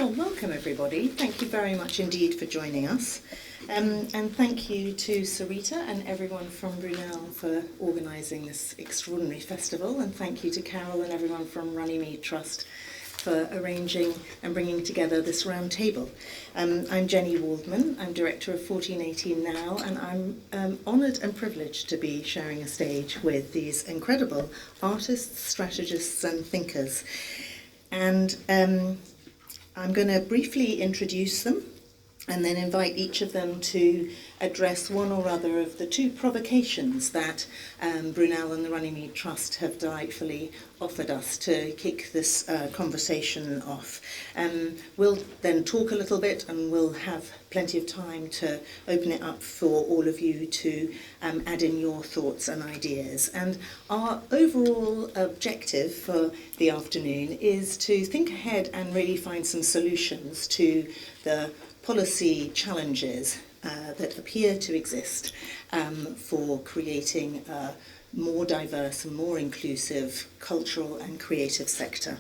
Well, welcome everybody. Thank you very much indeed for joining us. And thank you to Sarita and everyone from Brunel for organising this extraordinary festival. And thank you to Carol and everyone from Runnymede Trust for arranging and bringing together this roundtable. I'm Jenny Waldman. I'm director of 1418 Now, and I'm honoured and privileged to be sharing a stage with these incredible artists, strategists and thinkers. And I'm going to briefly introduce them and then invite each of them to address one or other of the two provocations that Brunel and the Runnymede Trust have delightfully offered us to kick this conversation off. We'll then talk a little bit and we'll have plenty of time to open it up for all of you to add in your thoughts and ideas. And our overall objective for the afternoon is to think ahead and really find some solutions to the policy challenges that appear to exist for creating a more diverse and more inclusive cultural and creative sector.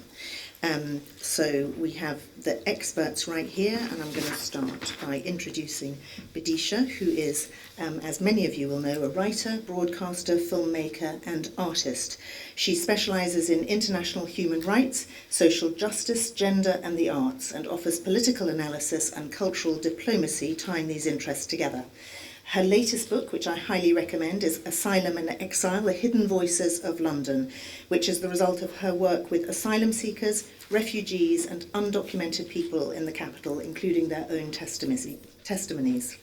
So we have the experts right here, and I'm going to start by introducing Bidisha, who is, as many of you will know, a writer, broadcaster, filmmaker and artist. She specialises in international human rights, social justice, gender and the arts, and offers political analysis and cultural diplomacy, tying these interests together. Her latest book, which I highly recommend, is Asylum and Exile, The Hidden Voices of London, which is the result of her work with asylum seekers, refugees and undocumented people in the capital, including their own testimonies.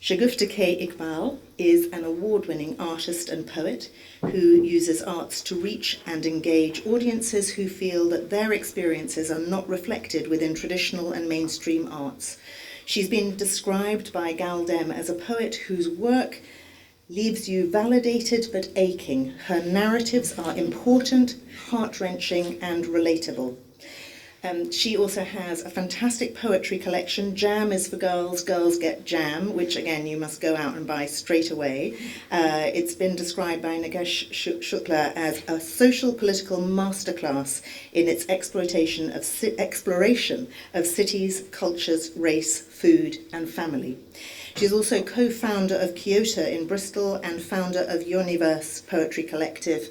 Shagufta Kiqbal is an award-winning artist and poet who uses arts to reach and engage audiences who feel that their experiences are not reflected within traditional and mainstream arts. She's been described by Galdem as a poet whose work leaves you validated but aching. Her narratives are important, heart-wrenching and relatable. She also has a fantastic poetry collection, Jam is for Girls, Girls Get Jam, which again you must go out and buy straight away. It's been described by Nagesh Shukla as a social political masterclass in its exploration of cities, cultures, race, food and family. She's also co-founder of Kyoto in Bristol and founder of Universe Poetry Collective,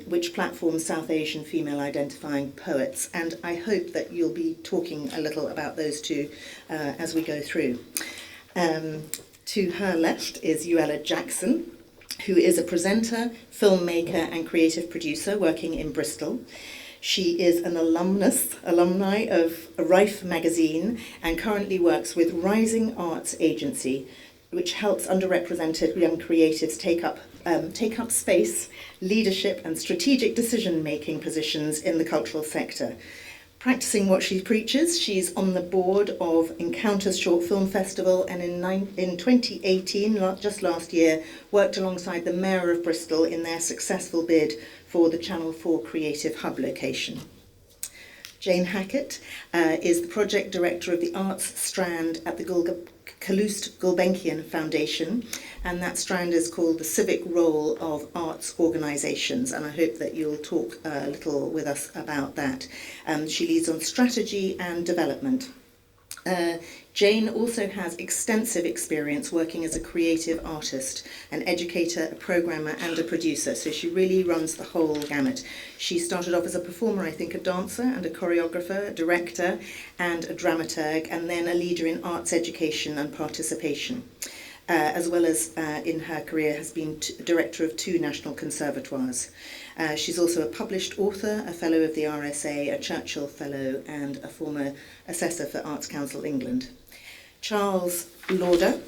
which platforms South Asian female identifying poets. And I hope that you'll be talking a little about those two as we go through. To her left is Euella Jackson, who is a presenter, filmmaker and creative producer working in Bristol. She is an alumni of Rife magazine and currently works with Rising Arts Agency, which helps underrepresented young creatives take up space, leadership and strategic decision-making positions in the cultural sector. Practicing what she preaches, she's on the board of Encounters Short Film Festival and in 2018, just last year, worked alongside the Mayor of Bristol in their successful bid for the Channel 4 Creative Hub location. Jane Hackett is the project director of the Arts Strand at the Calouste Gulbenkian Foundation, and that strand is called the Civic Role of Arts Organisations, and I hope that you'll talk a little with us about that. She leads on strategy and development. Jane also has extensive experience working as a creative artist, an educator, a programmer and a producer, so she really runs the whole gamut. She started off as a performer, I think a dancer and a choreographer, a director and a dramaturg, and then a leader in arts education and participation. As well as in her career has been director of 2 national conservatoires. She's also a published author, a fellow of the RSA, a Churchill Fellow and a former assessor for Arts Council England. Charles Lauder,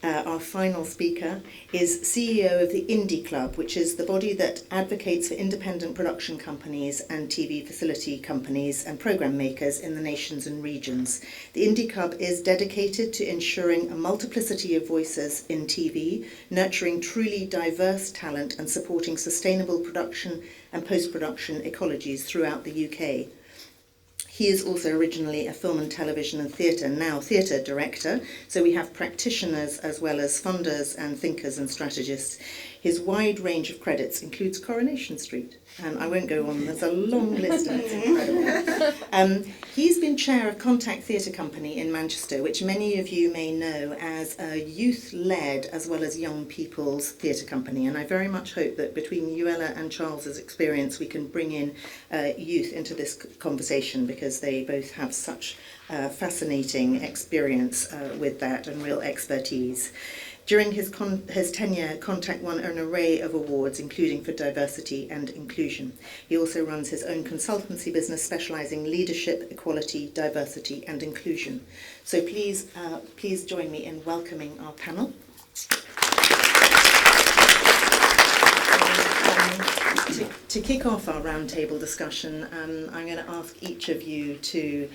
our final speaker, is CEO of the Indie Club, which is the body that advocates for independent production companies and TV facility companies and programme makers in the nations and regions. The Indie Club is dedicated to ensuring a multiplicity of voices in TV, nurturing truly diverse talent and supporting sustainable production and post-production ecologies throughout the UK. He is also originally a film and television and theatre, now theatre director, so we have practitioners as well as funders and thinkers and strategists. His wide range of credits includes Coronation Street, and I won't go on, there's a long list and it's incredible. He's been chair of Contact Theatre Company in Manchester, which many of you may know as a youth-led as well as young people's theatre company, and I very much hope that between Euella and Charles's experience we can bring in youth into this conversation, because they both have such fascinating experience with that and real expertise. During his tenure, Contact won an array of awards, including for diversity and inclusion. He also runs his own consultancy business specialising leadership, equality, diversity and inclusion. So please join me in welcoming our panel. To kick off our roundtable discussion, I'm going to ask each of you to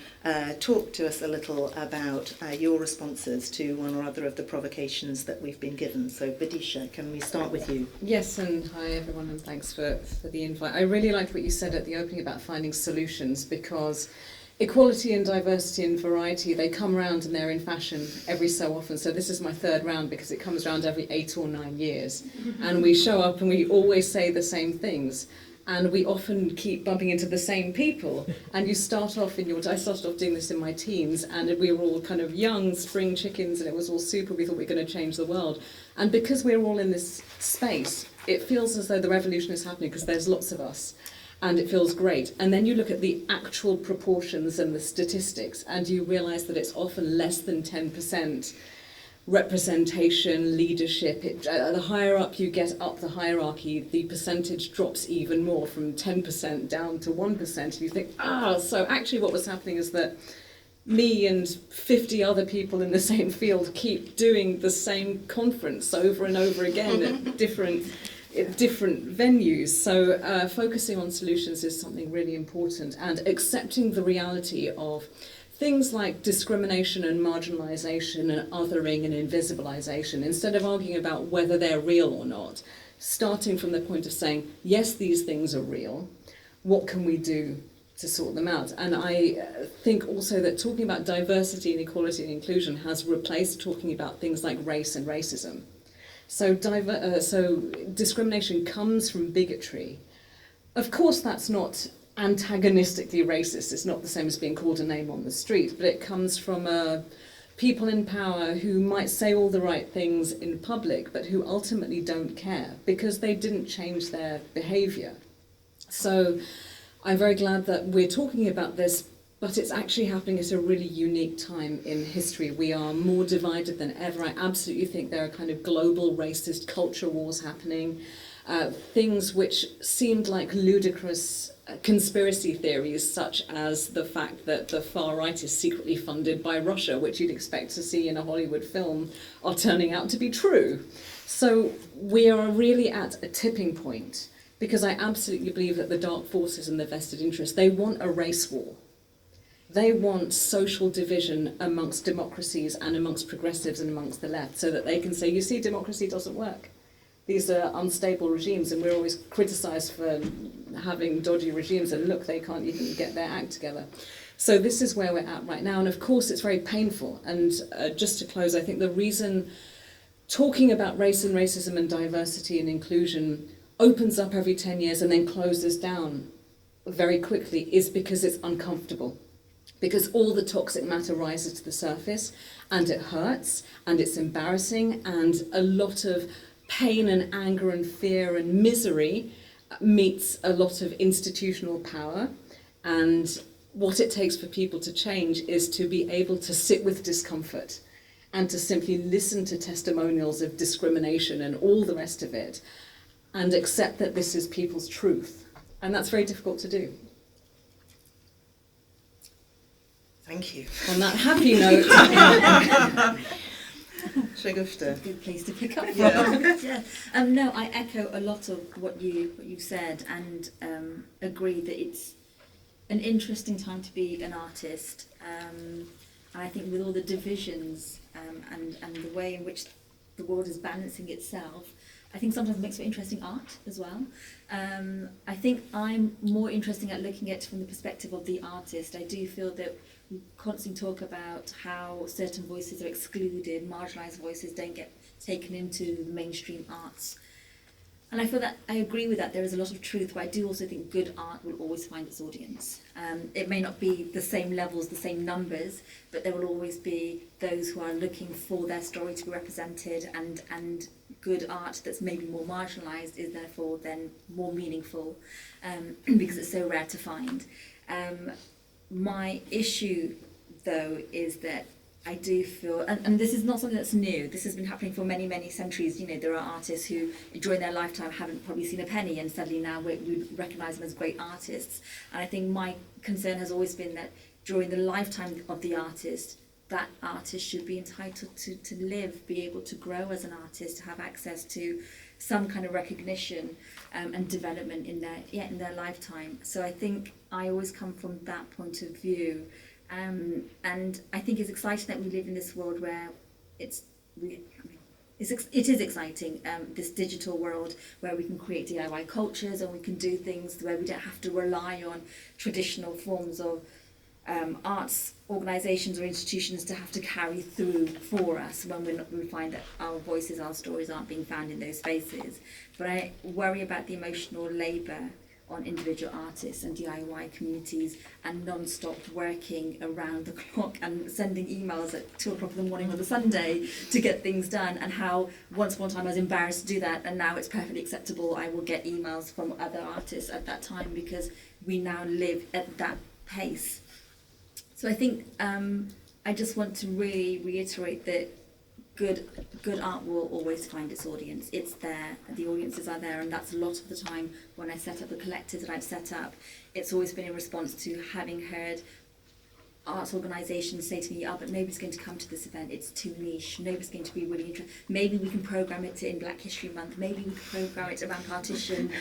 talk to us a little about your responses to one or other of the provocations that we've been given. So, Bidisha, can we start with you? Yes, and hi everyone, and thanks for the invite. I really liked what you said at the opening about finding solutions, because equality and diversity and variety, they come around and they're in fashion every so often. So this is my third round, because it comes around every 8 or 9 years. And we show up and we always say the same things. And we often keep bumping into the same people. And you start off I started off doing this in my teens, and we were all kind of young spring chickens, and it was all super. We thought we were going to change the world. And because we're all in this space, it feels as though the revolution is happening, because there's lots of us. And it feels great. And then you look at the actual proportions and the statistics, and you realise that it's often less than 10% representation, leadership. The higher up you get up the hierarchy, the percentage drops even more, from 10% down to 1%. And you think, so actually what was happening is that me and 50 other people in the same field keep doing the same conference over and over again at different venues. So focusing on solutions is something really important, and accepting the reality of things like discrimination and marginalisation and othering and invisibilisation, instead of arguing about whether they're real or not, starting from the point of saying, yes, these things are real, what can we do to sort them out? And I think also that talking about diversity and equality and inclusion has replaced talking about things like race and racism. So discrimination comes from bigotry. Of course, that's not antagonistically racist. It's not the same as being called a name on the street, but it comes from people in power who might say all the right things in public, but who ultimately don't care because they didn't change their behaviour. So I'm very glad that we're talking about this, but it's actually happening at a really unique time in history. We are more divided than ever. I absolutely think there are kind of global racist culture wars happening, things which seemed like ludicrous conspiracy theories, such as the fact that the far right is secretly funded by Russia, which you'd expect to see in a Hollywood film, are turning out to be true. So we are really at a tipping point, because I absolutely believe that the dark forces and the vested interests, they want a race war. They want social division amongst democracies and amongst progressives and amongst the left, so that they can say, you see, democracy doesn't work. These are unstable regimes, and we're always criticised for having dodgy regimes, and look, they can't even get their act together. So this is where we're at right now, and of course it's very painful. And just to close, I think the reason talking about race and racism and diversity and inclusion opens up every 10 years and then closes down very quickly is because it's uncomfortable. Because all the toxic matter rises to the surface, and it hurts, and it's embarrassing, and a lot of pain and anger and fear and misery meets a lot of institutional power. And what it takes for people to change is to be able to sit with discomfort and to simply listen to testimonials of discrimination and all the rest of it, and accept that this is people's truth. And that's very difficult to do. Thank you. On that happy note. Shagufta. Good place to pick up from. Yeah. No, I echo a lot of what you've said, and agree that it's an interesting time to be an artist. And I think with all the divisions and the way in which the world is balancing itself, I think sometimes it makes for interesting art as well. I think I'm more interested at looking at it from the perspective of the artist. I do feel that we constantly talk about how certain voices are excluded, marginalised voices don't get taken into the mainstream arts And I feel that I agree with that. There is a lot of truth, but I do also think good art will always find its audience. It may not be the same levels, the same numbers, but there will always be those who are looking for their story to be represented, and good art that's maybe more marginalised is therefore then more meaningful, because it's so rare to find. My issue, though, is that I do feel, and this is not something that's new, this has been happening for many, many centuries. You know, there are artists who during their lifetime haven't probably seen a penny, and suddenly now we recognise them as great artists. And I think my concern has always been that during the lifetime of the artist, that artist should be entitled to live, be able to grow as an artist, to have access to some kind of recognition and development in their lifetime. So I think I always come from that point of view. And I think it's exciting that we live in this world where it is exciting, this digital world where we can create DIY cultures and we can do things where we don't have to rely on traditional forms of arts organisations or institutions to have to carry through for us when we find that our voices, our stories aren't being found in those spaces. But I worry about the emotional labour on individual artists and DIY communities and non-stop working around the clock and sending emails at 2 o'clock in the morning on a Sunday to get things done, and how once upon a time I was embarrassed to do that and now it's perfectly acceptable. I will get emails from other artists at that time because we now live at that pace. So I think I just want to really reiterate that good art will always find its audience. It's there, the audiences are there, and that's a lot of the time when I set up the collectives that I've set up. It's always been in response to having heard arts organisations say to me, oh, but nobody's going to come to this event, it's too niche, nobody's going to be really interested. Maybe we can programme it in Black History Month, maybe we can programme it around partition.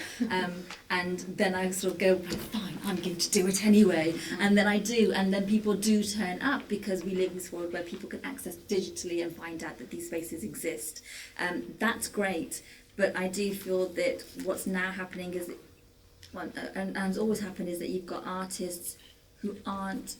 And then I sort of go, fine, I'm going to do it anyway. And then I do, and then people do turn up because we live in this world where people can access digitally and find out that these spaces exist. That's great, but I do feel that what's now happening is, and has always happened, is that you've got artists who aren't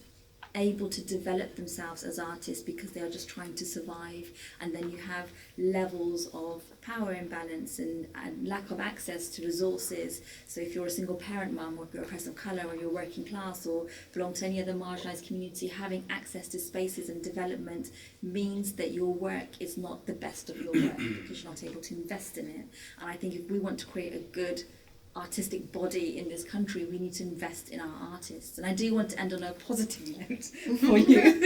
able to develop themselves as artists because they are just trying to survive, and then you have levels of power imbalance and lack of access to resources. So if you're a single parent mum, or if you're a person of colour, or you're working class, or belong to any other marginalised community, having access to spaces and development means that your work is not the best of your work because you're not able to invest in it. And I think if we want to create a good artistic body in this country, we need to invest in our artists. And I do want to end on a positive note for you,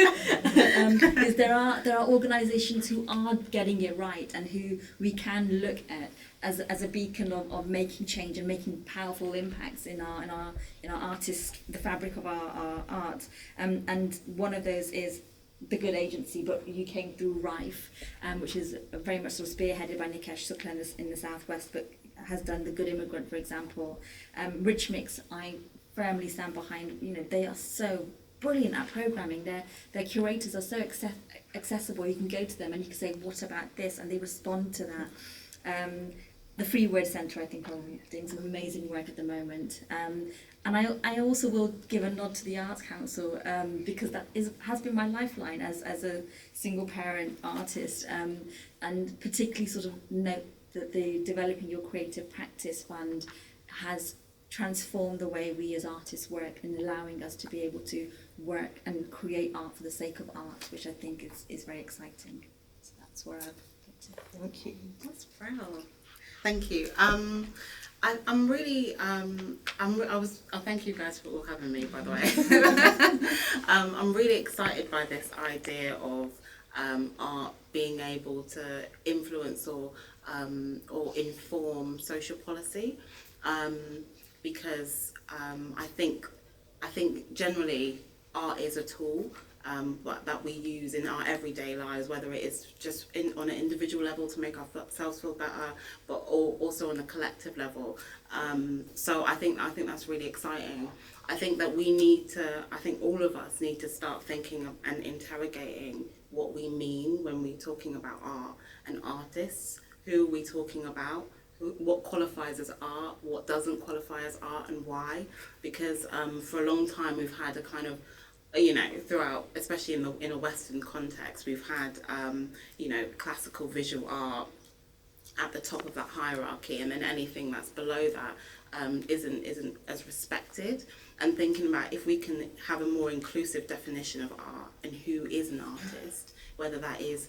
because there are organisations who are getting it right and who we can look at as a beacon of making change and making powerful impacts in our artists, the fabric of our art. And one of those is the Good Agency, but you came through Rife, which is very much sort of spearheaded by Nikesh Sukla in the southwest, but has done The Good Immigrant, for example. Rich Mix, I firmly stand behind. You know, they are so brilliant at programming. Their curators are so accessible. You can go to them and you can say, what about this? And they respond to that. The Free Word Centre, I think, are doing some amazing work at the moment. And I also will give a nod to the Arts Council, because that has been my lifeline as a single parent artist, and particularly sort of note that the Developing Your Creative Practice Fund has transformed the way we as artists work and allowing us to be able to work and create art for the sake of art, which I think is very exciting. So that's where I've got to. Thank you. That's proud. Thank you. I'm really, thank you guys for all having me, by the way. I'm really excited by this idea of art being able to influence or inform social policy, because I think generally art is a tool that we use in our everyday lives, whether it is just on an individual level to make ourselves feel better, but also on a collective level. So I think that's really exciting. I think that all of us need to start thinking and interrogating what we mean when we're talking about art and artists. Who are we talking about? What qualifies as art? What doesn't qualify as art, and why? Because for a long time we've had a kind of, throughout, especially in a Western context, we've had, classical visual art, at the top of that hierarchy, and then anything that's below that isn't as respected. And thinking about if we can have a more inclusive definition of art and who is an artist, whether that is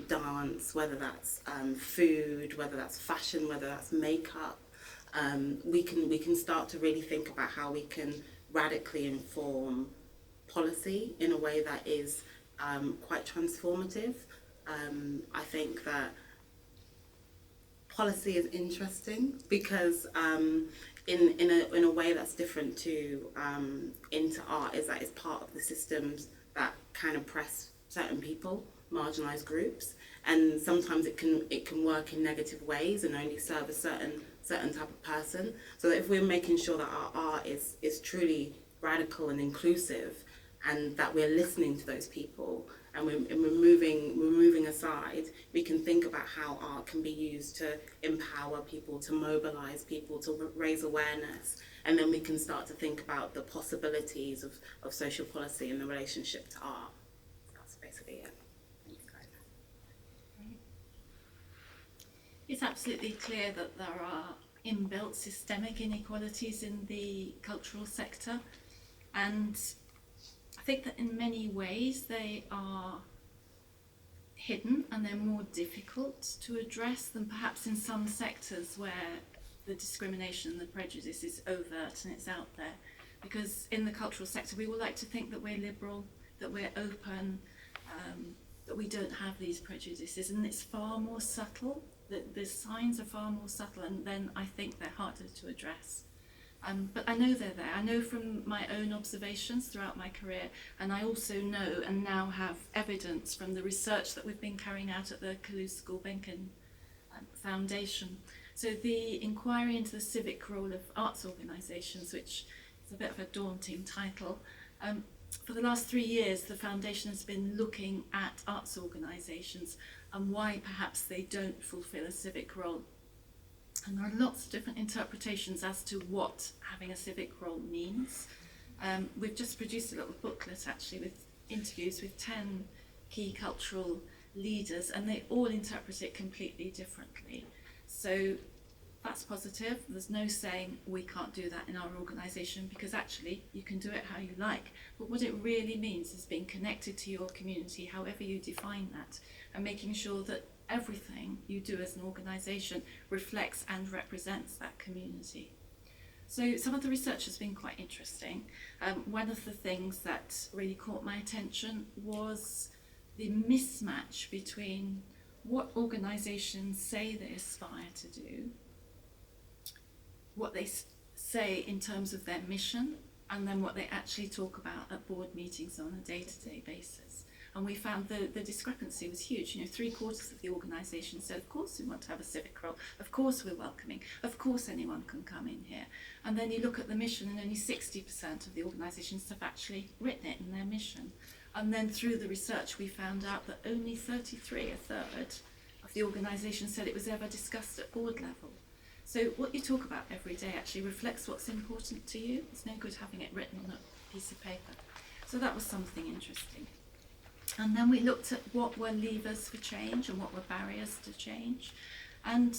dance, whether that's food, whether that's fashion, whether that's makeup, we can start to really think about how we can radically inform policy in a way that is quite transformative. I think that policy is interesting because in a way that's different to into art, is that it's part of the systems that kind of oppress certain people, marginalised groups, and sometimes it can work in negative ways and only serve a certain type of person. So that if we're making sure that our art is truly radical and inclusive, and that we're listening to those people, and we're moving aside, we can think about how art can be used to empower people, to mobilise people, to raise awareness, and then we can start to think about the possibilities of social policy in the relationship to art. That's basically it. Thanks, guys. It's absolutely clear that there are inbuilt systemic inequalities in the cultural sector, and I think that in many ways they are hidden and they're more difficult to address than perhaps in some sectors where the discrimination and the prejudice is overt and it's out there. Because in the cultural sector we all like to think that we're liberal, that we're open, that we don't have these prejudices, and it's far more subtle. The signs are far more subtle, and then I think they're harder to address. But I know they're there. I know from my own observations throughout my career, and I also know and now have evidence from the research that we've been carrying out at the Calouse Gulbenkian Foundation. So the inquiry into the civic role of arts organisations, which is a bit of a daunting title, for the last 3 years the foundation has been looking at arts organisations and why perhaps they don't fulfil a civic role. And there are lots of different interpretations as to what having a civic role means. We've just produced a little booklet actually with interviews with 10 key cultural leaders, and they all interpret it completely differently. So that's positive. There's no saying we can't do that in our organisation, because actually you can do it how you like. But what it really means is being connected to your community, however you define that, and making sure that everything you do as an organisation reflects and represents that community. So some of the research has been quite interesting. One of the things that really caught my attention was the mismatch between what organisations say they aspire to do, what they say in terms of their mission, and then what they actually talk about at board meetings on a day-to-day basis. And we found the discrepancy was huge. 3/4 of the organisation said, of course we want to have a civic role, of course we're welcoming, of course anyone can come in here. And then you look at the mission and only 60% of the organisations have actually written it in their mission. And then through the research we found out that only 33, a third, of the organisations said it was ever discussed at board level. So what you talk about every day actually reflects what's important to you. It's no good having it written on a piece of paper. So that was something interesting. And then we looked at what were levers for change and what were barriers to change. And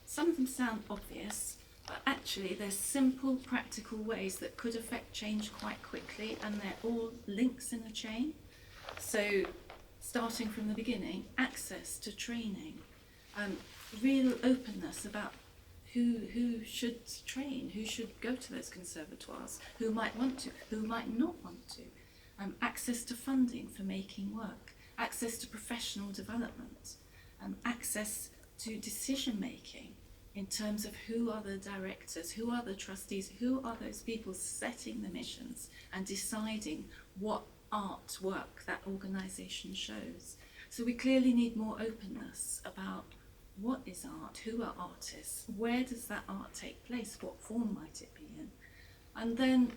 some of them sound obvious, but actually they're simple, practical ways that could affect change quite quickly, and they're all links in a chain. So starting from the beginning, access to training, real openness about who should train, who should go to those conservatoires, who might want to, who might not want to. Access to funding for making work, access to professional development, access to decision making in terms of who are the directors, who are the trustees, who are those people setting the missions and deciding what artwork that organisation shows. So we clearly need more openness about what is art, who are artists, where does that art take place, what form might it be in. And then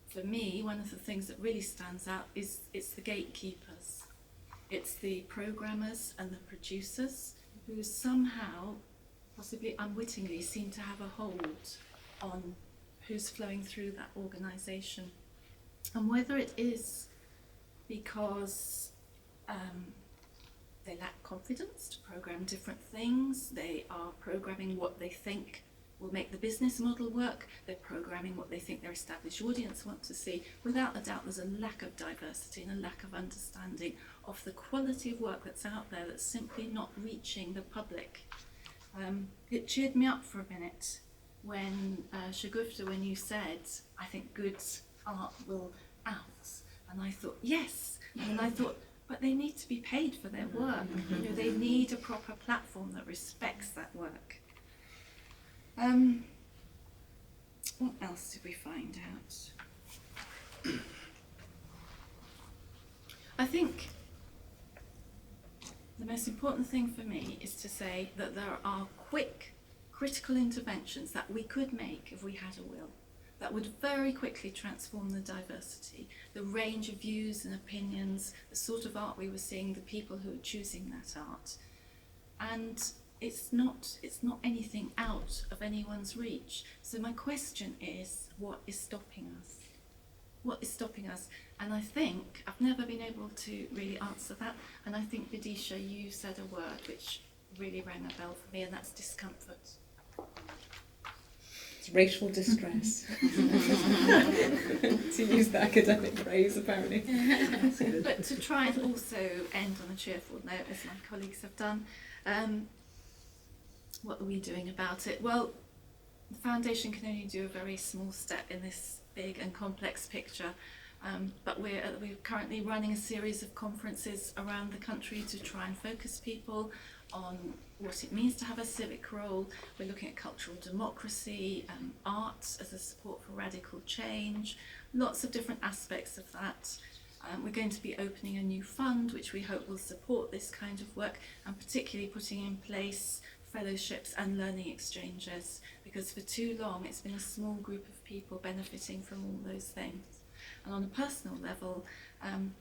for me, one of the things that really stands out is it's the gatekeepers. It's the programmers and the producers who somehow, possibly unwittingly, seem to have a hold on who's flowing through that organisation. And whether it is because they lack confidence to program different things. They are programming what they think will make the business model work. They're programming what they think their established audience want to see. Without a doubt, there's a lack of diversity and a lack of understanding of the quality of work that's out there that's simply not reaching the public. It cheered me up for a minute when Shagufta, when you said, I think good art will out. And I thought, yes. And then I thought, but they need to be paid for their work. You know, they need a proper platform that respects that work. What else did we find out? I think the most important thing for me is to say that there are quick, critical interventions that we could make if we had a will, that would very quickly transform the diversity, the range of views and opinions, the sort of art we were seeing, the people who are choosing that art. And it's not anything out of anyone's reach. So my question is, what is stopping us? What is stopping us? And I think I've never been able to really answer that. And I think, Bidisha, you said a word which really rang a bell for me, and that's discomfort. It's racial distress. To use the academic phrase, apparently. But to try and also end on a cheerful note, as my colleagues have done, what are we doing about it? Well, the Foundation can only do a very small step in this big and complex picture, but we're currently running a series of conferences around the country to try and focus people on what it means to have a civic role. We're looking at cultural democracy, art as a support for radical change, lots of different aspects of that. We're going to be opening a new fund which we hope will support this kind of work, and particularly putting in place fellowships and learning exchanges, because for too long it's been a small group of people benefiting from all those things. And on a personal level, I'm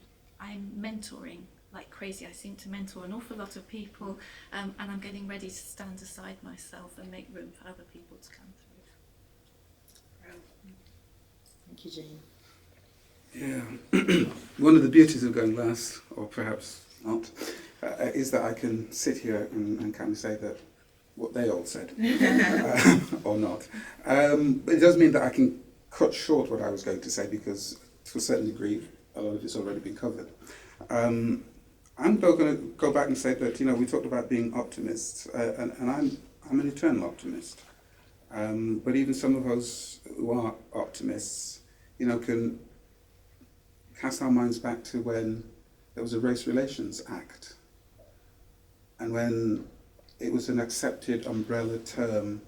mentoring like crazy. I seem to mentor an awful lot of people, and I'm getting ready to stand aside myself and make room for other people to come through. Thank you, Jane. Yeah, one of the beauties of going last, or perhaps not, is that I can sit here and kind of say that what they all said, or not. But it does mean that I can cut short what I was going to say, because to a certain degree, a lot of it's already been covered. I'm though going to go back and say that, you know, we talked about being optimists, and I'm an eternal optimist. But even some of us who are optimists, you know, can cast our minds back to when there was a Race Relations Act, and when it was an accepted umbrella term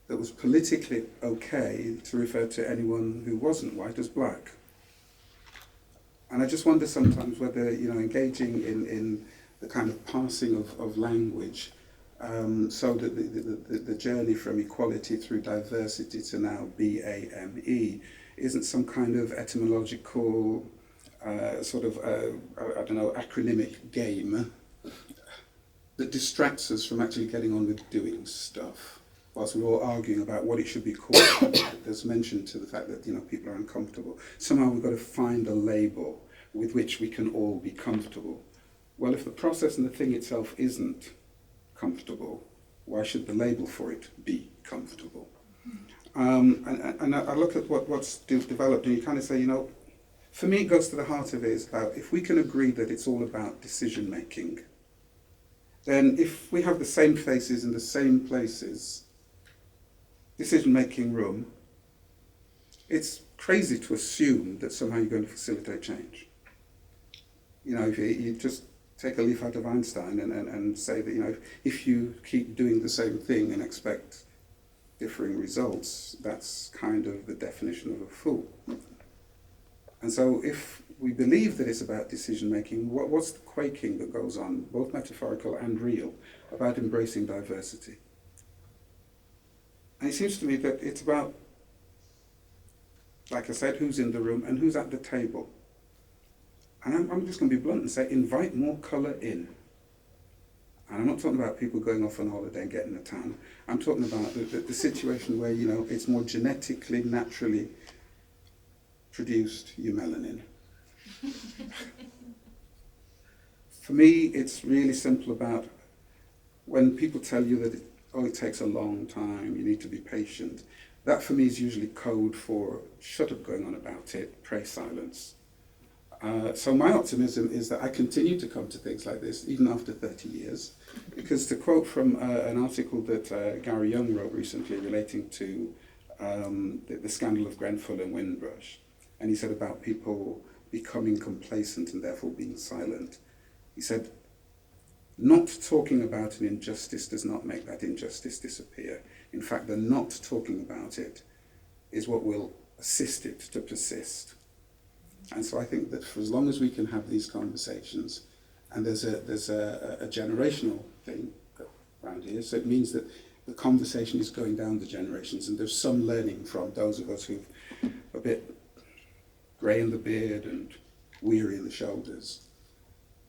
that was politically okay to refer to anyone who wasn't white as black. And I just wonder sometimes whether, you know, engaging in the kind of parsing of language, so that the journey from equality through diversity to now BAME isn't some kind of etymological sort of, I don't know, acronymic game that distracts us from actually getting on with doing stuff, whilst we're all arguing about what it should be called. There's mention to the fact that, you know, people are uncomfortable. Somehow we've got to find a label with which we can all be comfortable. Well, if the process and the thing itself isn't comfortable, why should the label for it be comfortable? And I look at what's developed, and you kind of say, you know, for me it goes to the heart of it, is about if we can agree that it's all about decision making, then if we have the same faces in the same places, decision-making room, it's crazy to assume that somehow you're going to facilitate change. You know, if you just take a leaf out of Einstein and say that, you know, if you keep doing the same thing and expect differing results, that's kind of the definition of a fool. And so if we believe that it's about decision-making, what's the quaking that goes on, both metaphorical and real, about embracing diversity? And it seems to me that it's about, like I said, who's in the room and who's at the table. And I'm just going to be blunt and say, invite more colour in. And I'm not talking about people going off on holiday and getting a tan. I'm talking about the situation where, you know, it's more genetically, naturally produced eumelanin. For me, it's really simple about when people tell you that it takes a long time, you need to be patient. That for me is usually code for shut up going on about it, pray silence. So my optimism is that I continue to come to things like this even after 30 years, because to quote from an article that Gary Young wrote recently relating to the scandal of Grenfell and Windrush, and he said about people becoming complacent and therefore being silent. He said, not talking about an injustice does not make that injustice disappear. In fact, the not talking about it is what will assist it to persist. And so I think that for as long as we can have these conversations, and there's a generational thing around here, so it means that the conversation is going down the generations, and there's some learning from those of us who've a bit grey in the beard and weary in the shoulders,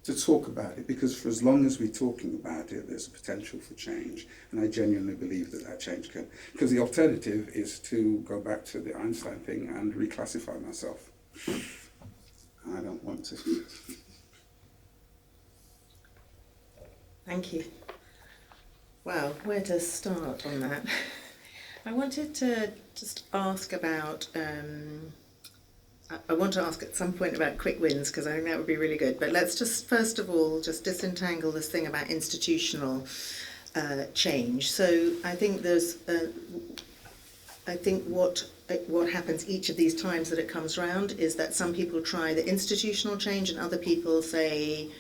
to talk about it, because for as long as we're talking about it, there's a potential for change, and I genuinely believe that that change can, because the alternative is to go back to the Einstein thing and reclassify myself. I don't want to. Thank you. Well, where to start on that? I wanted to just ask about, I want to ask at some point about quick wins, because I think that would be really good. But let's just, first of all, just disentangle this thing about institutional change. So I think there's, I think what happens each of these times that it comes round is that some people try the institutional change and other people say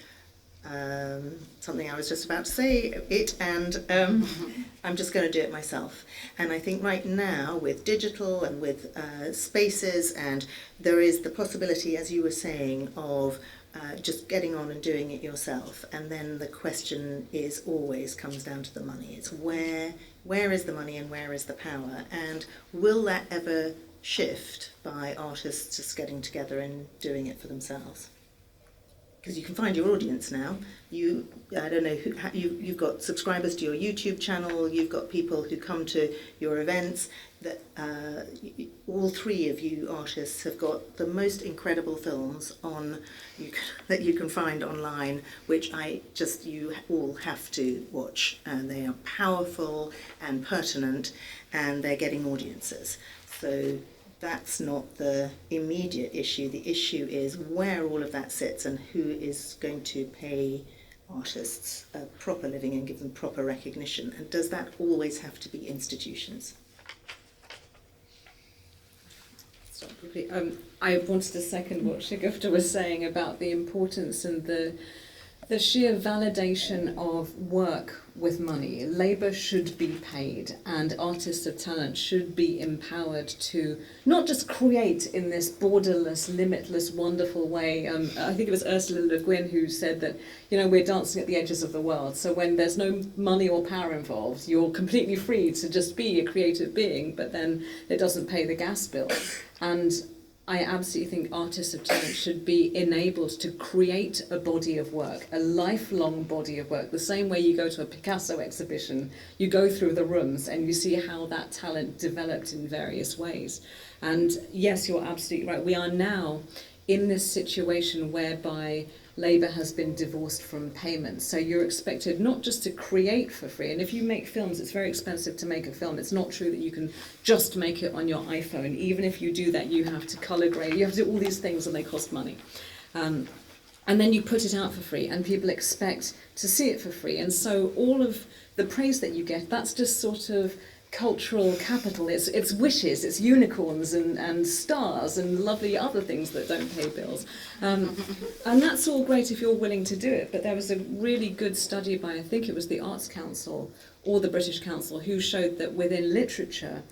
something I was just about to say, I'm just going to do it myself. And I think right now with digital and with spaces, and there is the possibility, as you were saying, of just getting on and doing it yourself. And then the question is always comes down to the money. It's where is the money and where is the power? And will that ever shift by artists just getting together and doing it for themselves? Because you can find your audience now. I don't know, you've got subscribers to your YouTube channel, you've got people who come to your events. That all three of you artists have got the most incredible films that you can find online, which you all have to watch. And they are powerful and pertinent, and they're getting audiences. So that's not the immediate issue. The issue is where all of that sits and who is going to pay artists a proper living and give them proper recognition. And does that always have to be institutions? I wanted to second what Shagufta was saying about the importance and the sheer validation of work with money. Labour should be paid, and artists of talent should be empowered to not just create in this borderless, limitless, wonderful way. I think it was Ursula Le Guin who said that, we're dancing at the edges of the world. So when there's no money or power involved, you're completely free to just be a creative being, but then it doesn't pay the gas bill. And I absolutely think artists of talent should be enabled to create a body of work, a lifelong body of work. The same way you go to a Picasso exhibition, you go through the rooms and you see how that talent developed in various ways. And yes, you're absolutely right. We are now in this situation whereby labour has been divorced from payment. So you're expected not just to create for free. And if you make films, it's very expensive to make a film. It's not true that you can just make it on your iPhone. Even if you do that, you have to colour grade. You have to do all these things and they cost money. And then you put it out for free and people expect to see it for free. And so all of the praise that you get, that's just sort of cultural capital. It's wishes, it's unicorns and stars and lovely other things that don't pay bills. And that's all great if you're willing to do it. But there was a really good study by, I think it was the Arts Council or the British Council, who showed that within literature,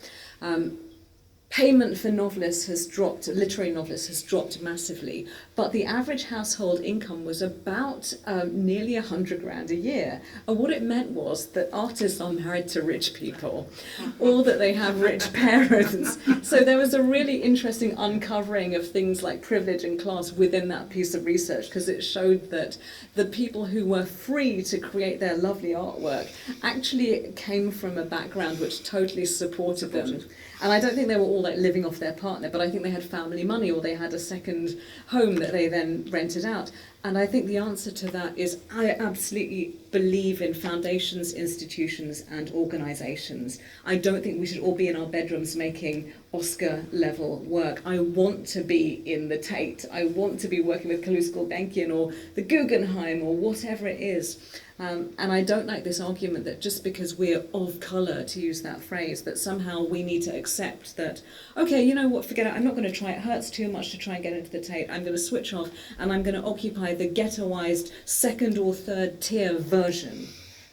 payment for novelists has dropped, literary novelists has dropped massively, but the average household income was about nearly 100 grand a year. And what it meant was that artists are married to rich people, or that they have rich parents. So there was a really interesting uncovering of things like privilege and class within that piece of research, because it showed that the people who were free to create their lovely artwork actually came from a background which totally supported them. And I don't think they were all like living off their partner, but I think they had family money or they had a second home that they then rented out. And I think the answer to that is I absolutely believe in foundations, institutions and organisations. I don't think we should all be in our bedrooms making Oscar-level work. I want to be in the Tate. I want to be working with Calouste Gulbenkian or the Guggenheim or whatever it is. And I don't like this argument that just because we're of colour, to use that phrase, that somehow we need to accept that, okay, you know what, forget it, I'm not going to try, it hurts too much to try and get into the Tate, I'm going to switch off and I'm going to occupy the ghettoised second or third tier version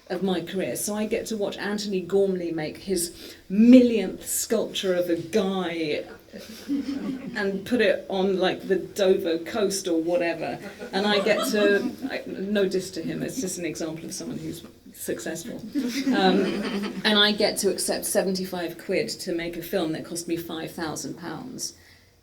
of my career. So I get to watch Anthony Gormley make his millionth sculpture of a guy and put it on like the Dover coast or whatever, and I get to, no diss to him, it's just an example of someone who's successful, and I get to accept 75 quid to make a film that cost me £5,000,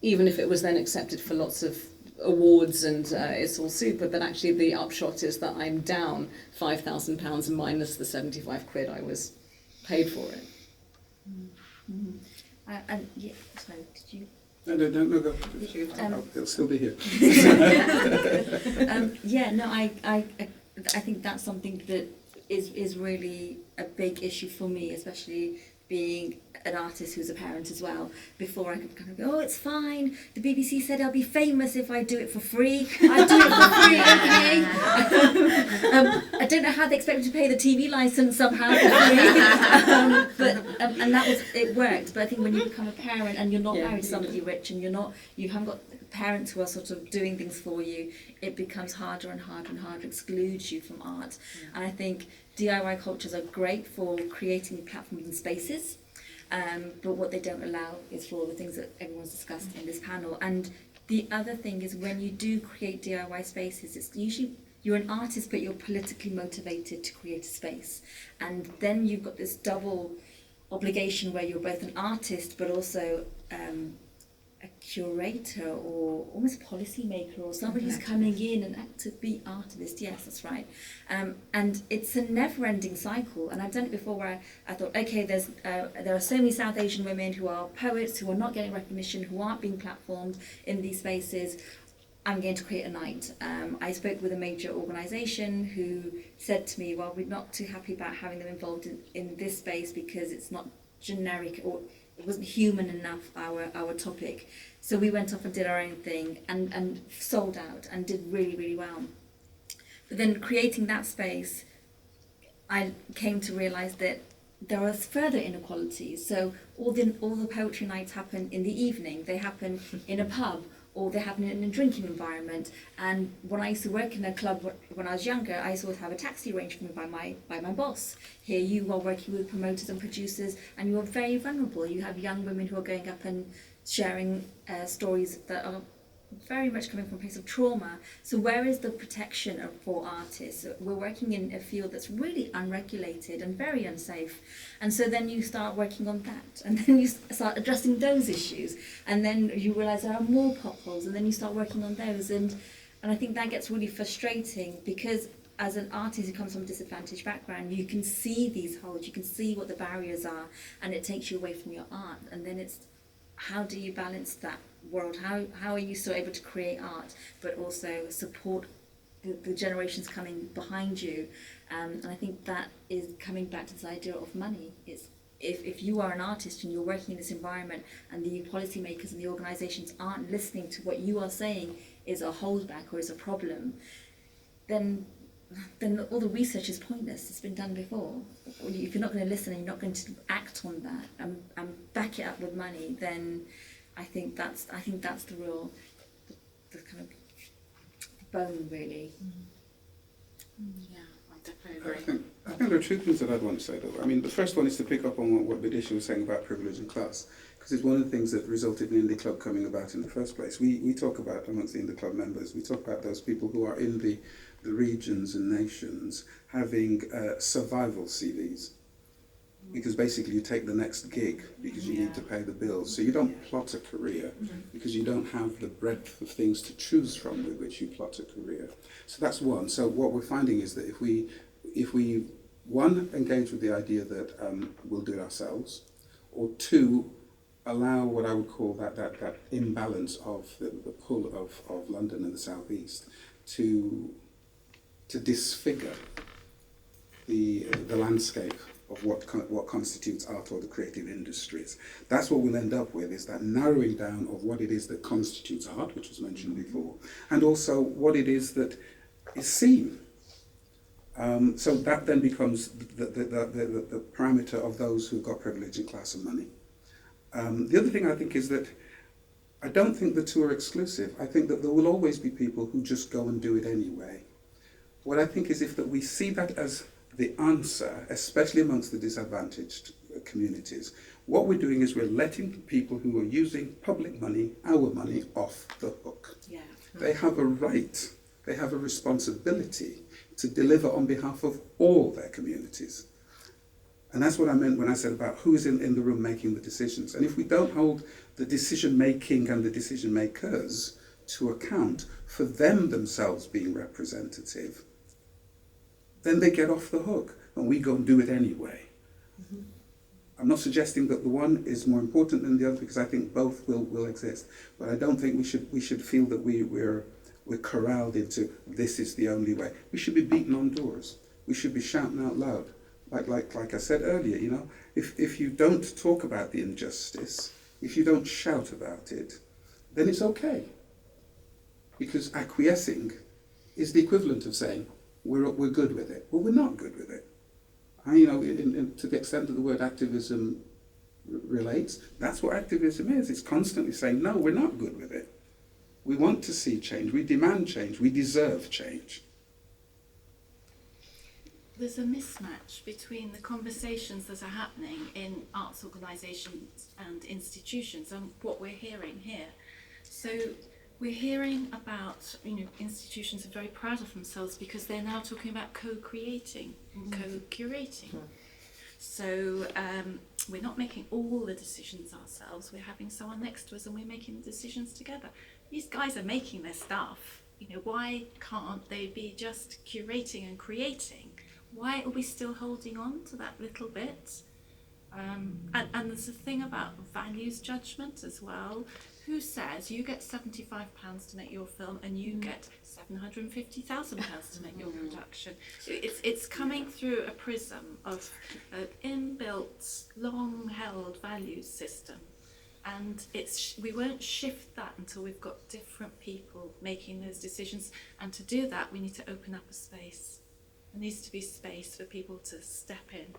even if it was then accepted for lots of awards and it's all super, but actually the upshot is that I'm down £5,000 minus the 75 quid I was paid for it. Mm-hmm. And yeah, sorry, did you? No, go. It'll still be here. Yeah, no, I think that's something that is really a big issue for me, especially being an artist who's a parent as well. Before I could kind of go, oh, it's fine. The BBC said I'll be famous if I do it for free. I do it for free, okay. I don't know how they expect me to pay the TV license somehow for free. And that was, it worked. But I think when you become a parent and you're not married to somebody rich and you haven't got parents who are sort of doing things for you, it becomes harder and harder and harder, excludes you from art. And I think DIY cultures are great for creating platforms and spaces, but what they don't allow is for all the things that everyone's discussed in this panel. And the other thing is, when you do create DIY spaces, it's usually you're an artist but you're politically motivated to create a space, and then you've got this double obligation where you're both an artist but also a curator or almost policy maker or somebody who's coming in and to be artivist. Yes, that's right. And it's a never-ending cycle. And I've done it before where I thought, okay, there are so many South Asian women who are poets, who are not getting recognition, who aren't being platformed in these spaces. I'm going to create a night. I spoke with a major organisation who said to me, well, we're not too happy about having them involved in this space because it's not generic or it wasn't human enough, our topic. So we went off and did our own thing and sold out and did really, really well. But then creating that space, I came to realise that there are further inequalities. So all the poetry nights happen in the evening. They happen in a pub, or they happen in a drinking environment. And when I used to work in a club when I was younger, I used to always have a taxi arranged for me by my boss. Here you are working with promoters and producers, and you are very vulnerable. You have young women who are going up and sharing stories that are very much coming from a place of trauma. So where is the protection for artists? We're working in a field that's really unregulated and very unsafe. And so then you start working on that, and then you start addressing those issues, and then you realise there are more potholes, and then you start working on those. And I think that gets really frustrating, because as an artist who comes from a disadvantaged background, you can see these holes, you can see what the barriers are, and it takes you away from your art. And then it's, how do you balance that world? How are you still able to create art but also support the generations coming behind you? And I think that is coming back to this idea of money. It's if you are an artist and you're working in this environment and the policymakers and the organisations aren't listening to what you are saying is a holdback or is a problem, then all the research is pointless. It's been done before. If you're not going to listen and you're not going to act on that and back it up with money, then I think that's the real, the kind of bone, really. Yeah, I definitely agree. I think there are two things that I'd want to say, though. I mean, the first one is to pick up on what Bidisha was saying about privilege and class, because it's one of the things that resulted in Indie Club coming about in the first place. We talk about, amongst the Indie Club members, we talk about those people who are in the regions and nations having survival CVs. Because basically you take the next gig because you need to pay the bills. So you don't plot a career because you don't have the breadth of things to choose from with which you plot a career. So that's one. So what we're finding is that if we one, engage with the idea that we'll do it ourselves, or two, allow what I would call that imbalance of the pull of London and the South East to disfigure the landscape of what constitutes art or the creative industries. That's what we'll end up with, is that narrowing down of what it is that constitutes art, which was mentioned before, and also what it is that is seen. So that then becomes the parameter of those who've got privilege and class and money. The other thing I think is that I don't think the two are exclusive. I think that there will always be people who just go and do it anyway. What I think is if that we see that as the answer, especially amongst the disadvantaged communities, what we're doing is we're letting people who are using public money, our money, off the hook. Yeah. They have a right, they have a responsibility to deliver on behalf of all their communities. And that's what I meant when I said about who's in the room making the decisions. And if we don't hold the decision making and the decision makers to account for them themselves being representative, then they get off the hook and we go and do it anyway. Mm-hmm. I'm not suggesting that the one is more important than the other, because I think both will exist. But I don't think we should feel that we're corralled into this is the only way. We should be beating on doors. We should be shouting out loud. Like I said earlier, you know, if you don't talk about the injustice, if you don't shout about it, then it's okay. Because acquiescing is the equivalent of saying, we're good with it. Well, we're not good with it. And, you know, to the extent that the word activism relates, that's what activism is. It's constantly saying, no, we're not good with it. We want to see change. We demand change. We deserve change. There's a mismatch between the conversations that are happening in arts organisations and institutions and what we're hearing here. So we're hearing about, you know, institutions are very proud of themselves because they're now talking about co-creating and co-curating. So we're not making all the decisions ourselves, we're having someone next to us and we're making the decisions together. These guys are making their stuff, you know, why can't they be just curating and creating? Why are we still holding on to that little bit? And there's a thing about values judgment as well. Who says you get £75 to make your film and you get £750,000 to make your production? It's coming through a prism of an inbuilt, long-held values system. And we won't shift that until we've got different people making those decisions. And to do that, we need to open up a space. There needs to be space for people to step in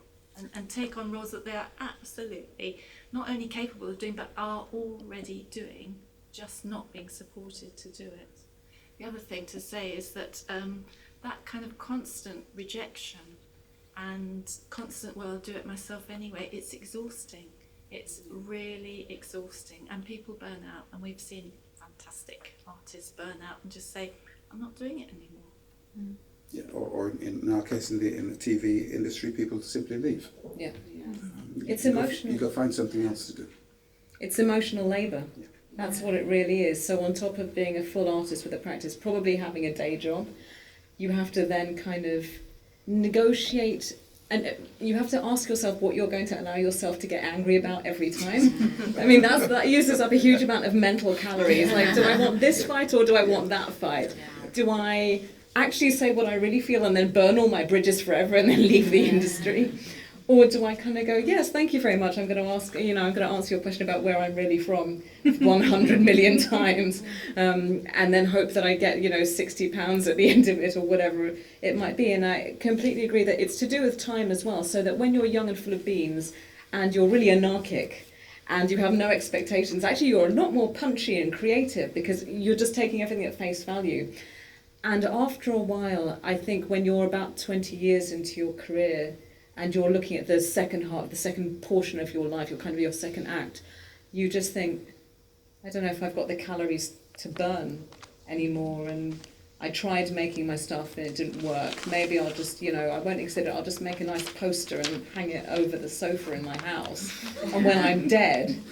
and take on roles that they are absolutely not only capable of doing, but are already doing, just not being supported to do it. The other thing to say is that that kind of constant rejection and constant, well, I'll do it myself anyway, it's exhausting. It's really exhausting, and people burn out, and we've seen fantastic artists burn out and just say, I'm not doing it anymore. Mm. Yeah, or in our case, in the TV industry, people simply leave. Yeah, it's emotional. You go find something else to do. It's emotional labour. Yeah. That's what it really is. So on top of being a full artist with a practice, probably having a day job, you have to then kind of negotiate, and you have to ask yourself what you're going to allow yourself to get angry about every time. I mean, that uses up a huge amount of mental calories. Like, do I want this fight or do I want that fight? Do I actually say what I really feel and then burn all my bridges forever and then leave the industry? Or do I kind of go, yes, thank you very much, I'm going to answer your question about where I'm really from 100 million times, and then hope that I get, £60 at the end of it or whatever it might be. And I completely agree that it's to do with time as well, so that when you're young and full of beans and you're really anarchic and you have no expectations, actually you're a lot more punchy and creative because you're just taking everything at face value. And after a while, I think when you're about 20 years into your career and you're looking at the second half, the second portion of your life, your second act, you just think, I don't know if I've got the calories to burn anymore. And I tried making my stuff and it didn't work. Maybe I'll just, I won't exhibit it, I'll just make a nice poster and hang it over the sofa in my house. And when I'm dead,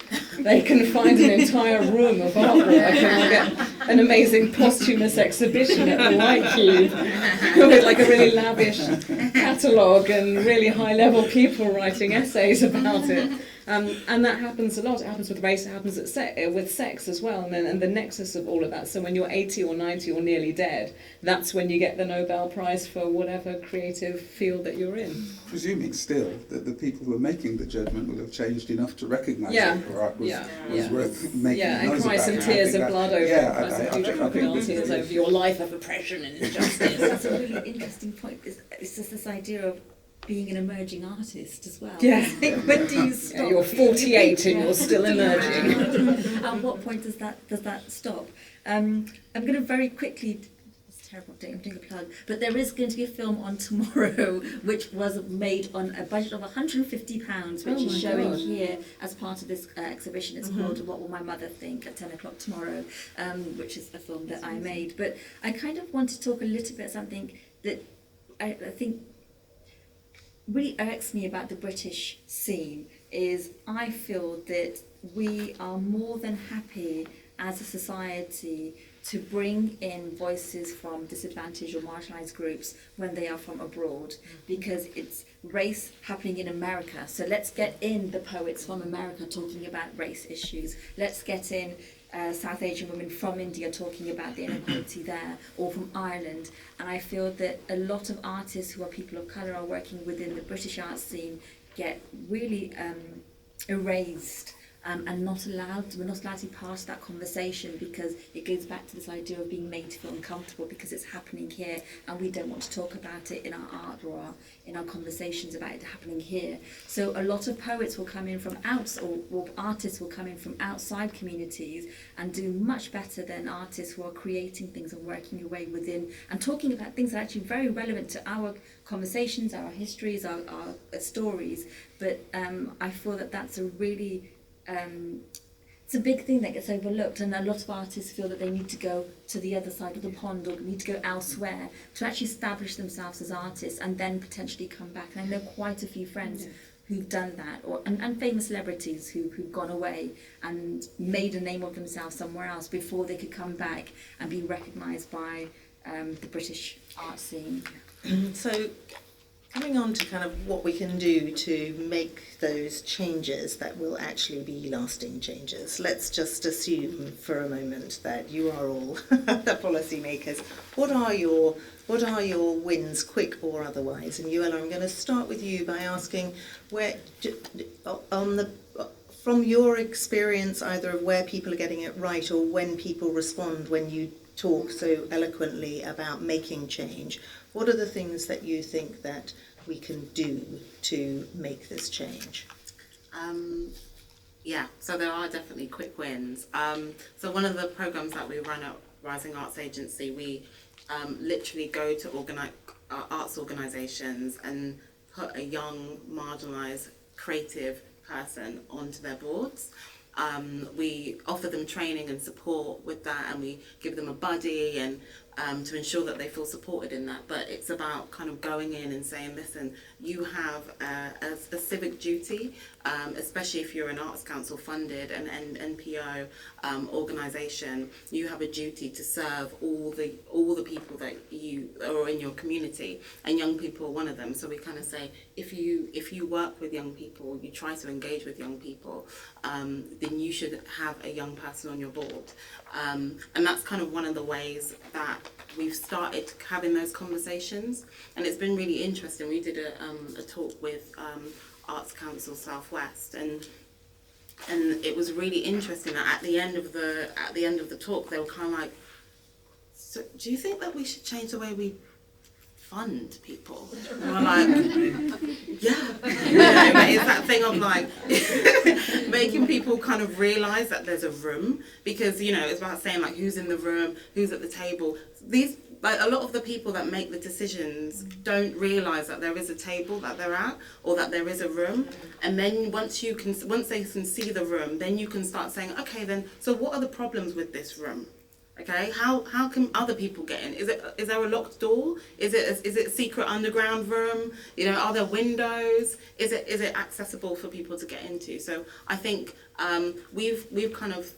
they can find an entire room of artwork and I'll get an amazing posthumous exhibition at the White Cube with like a really lavish catalogue and really high-level people writing essays about it. And that happens a lot. It happens with race, it happens with sex as well, and the nexus of all of that. So when you're 80 or 90 or nearly dead, that's when you get the Nobel Prize for whatever creative field that you're in. Presuming still that the people who are making the judgment will have changed enough to recognise that art was worth making and noise cry about. some tears of blood over I think tears over your life of oppression and injustice. That's a really interesting point. It's just this idea of being an emerging artist as well. Yeah. When do you stop? Yeah, you're 48 and you're still emerging. At what point does that stop? I'm going to very quickly. It's terrible. I'm doing a plug, but there is going to be a film on tomorrow, which was made on a budget of £150, which is showing here as part of this exhibition. It's called "What Will My Mother Think?" at 10 o'clock tomorrow, which is a film that I made. But I kind of want to talk a little bit something that I think really irks me about the British scene is I feel that we are more than happy as a society to bring in voices from disadvantaged or marginalised groups when they are from abroad, because it's race happening in America. So let's get in the poets from America talking about race issues. Let's get in South Asian women from India talking about the inequality there, or from Ireland. And I feel that a lot of artists who are people of colour are working within the British art scene get really erased and not allowed. We're not allowed to be part of that conversation, because it goes back to this idea of being made to feel uncomfortable because it's happening here and we don't want to talk about it in our art or in our conversations about it happening here. So a lot of poets will come in from or artists will come in from outside communities and do much better than artists who are creating things and working your way within and talking about things that are actually very relevant to our conversations, our histories, our stories. But I feel that that's a really it's a big thing that gets overlooked, and a lot of artists feel that they need to go to the other side of the pond or need to go elsewhere to actually establish themselves as artists and then potentially come back. And I know quite a few friends who've done that, and famous celebrities who've gone away and made a name of themselves somewhere else before they could come back and be recognised by the British art scene. So, coming on to kind of what we can do to make those changes that will actually be lasting changes. Let's just assume for a moment that you are all the policymakers. What are your wins, quick or otherwise? And Euella, I'm going to start with you by asking from your experience, either of where people are getting it right or when people respond when you talk so eloquently about making change. What are the things that you think that we can do to make this change? So there are definitely quick wins. So one of the programs that we run at Rising Arts Agency, we literally go to arts organisations and put a young, marginalised, creative person onto their boards. We offer them training and support with that, and we give them a buddy and to ensure that they feel supported in that. But it's about kind of going in and saying, listen, you have a civic duty, especially if you're an Arts Council funded and NPO organisation. You have a duty to serve all the people that you are in your community, and young people are one of them. So we kind of say, if you work with young people, you try to engage with young people, then you should have a young person on your board. And that's kind of one of the ways that we've started having those conversations, and it's been really interesting. We did a talk with Arts Council Southwest, and it was really interesting that at the end of the talk, they were kind of like, so do you think that we should change the way we fund people? And we're like, yeah. But it's that thing of like making people kind of realise that there's a room, because it's about saying like who's in the room, who's at the table. These, like, a lot of the people that make the decisions don't realise that there is a table that they're at, or that there is a room. And then once they can see the room, then you can start saying, okay, then so what are the problems with this room? Okay, how can other people get in? Is there a locked door? Is it a secret underground room? Are there windows? Is it accessible for people to get into? So I think we've kind of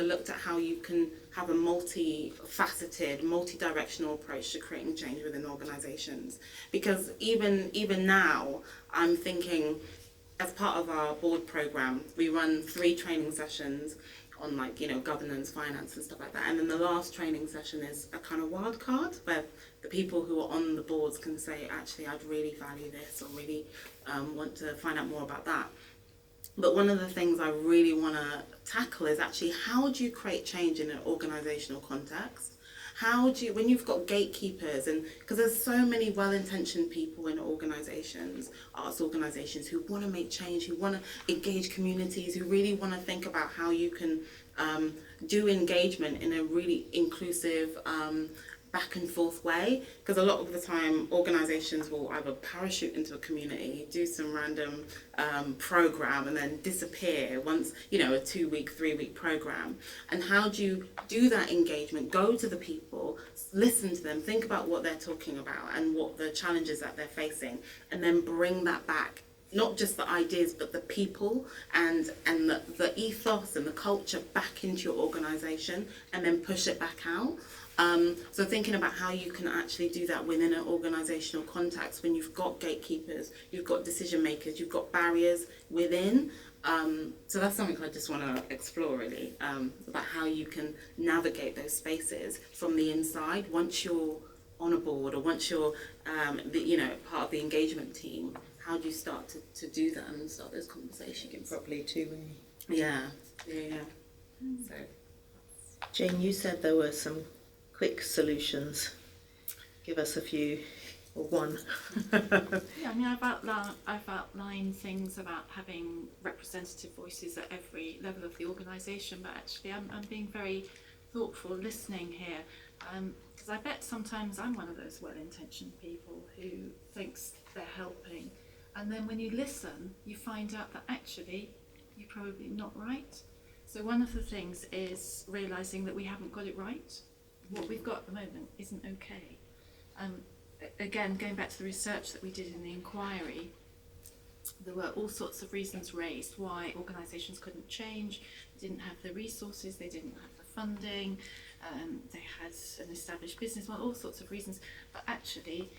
looked at how you can have a multi-faceted, multi-directional approach to creating change within organisations. Because even now, I'm thinking, as part of our board program, we run 3 training sessions on, like, you know, governance, finance and stuff like that. And then the last training session is a kind of wild card where the people who are on the boards can say, actually, I'd really value this, or really want to find out more about that. But one of the things I really want to tackle is actually, how do you create change in an organisational context? How do you, when you've got gatekeepers, and because there's so many well-intentioned people in organisations, arts organisations, who want to make change, who want to engage communities, who really want to think about how you can do engagement in a really inclusive, back and forth way. Because a lot of the time organisations will either parachute into a community, do some random program, and then disappear once, you know, a 2-week, 3-week program. And how do you do that engagement? Go to the people, listen to them, think about what they're talking about and what the challenges that they're facing, and then bring that back, not just the ideas, but the people and the ethos and the culture back into your organisation, and then push it back out. So thinking about how you can actually do that within an organisational context, when you've got gatekeepers, you've got decision makers, you've got barriers within. So that's something I just want to explore, really, about how you can navigate those spaces from the inside once you're on a board, or once you're you know, part of the engagement team. How do you start to do that and start those conversations Properly too. Yeah. So Jane, you said there were some quick solutions. Give us a few, or one. Yeah, I mean, I've outlined things about having representative voices at every level of the organisation, but actually I'm being very thoughtful listening here, because I bet sometimes I'm one of those well-intentioned people who thinks they're helping, and then when you listen you find out that actually you're probably not right. So one of the things is realising that we haven't got it right. What we've got at the moment isn't okay. Again, going back to the research that we did in the inquiry, there were all sorts of reasons raised why organisations couldn't change. They didn't have the resources, they didn't have the funding, they had an established business model, all sorts of reasons. But actually,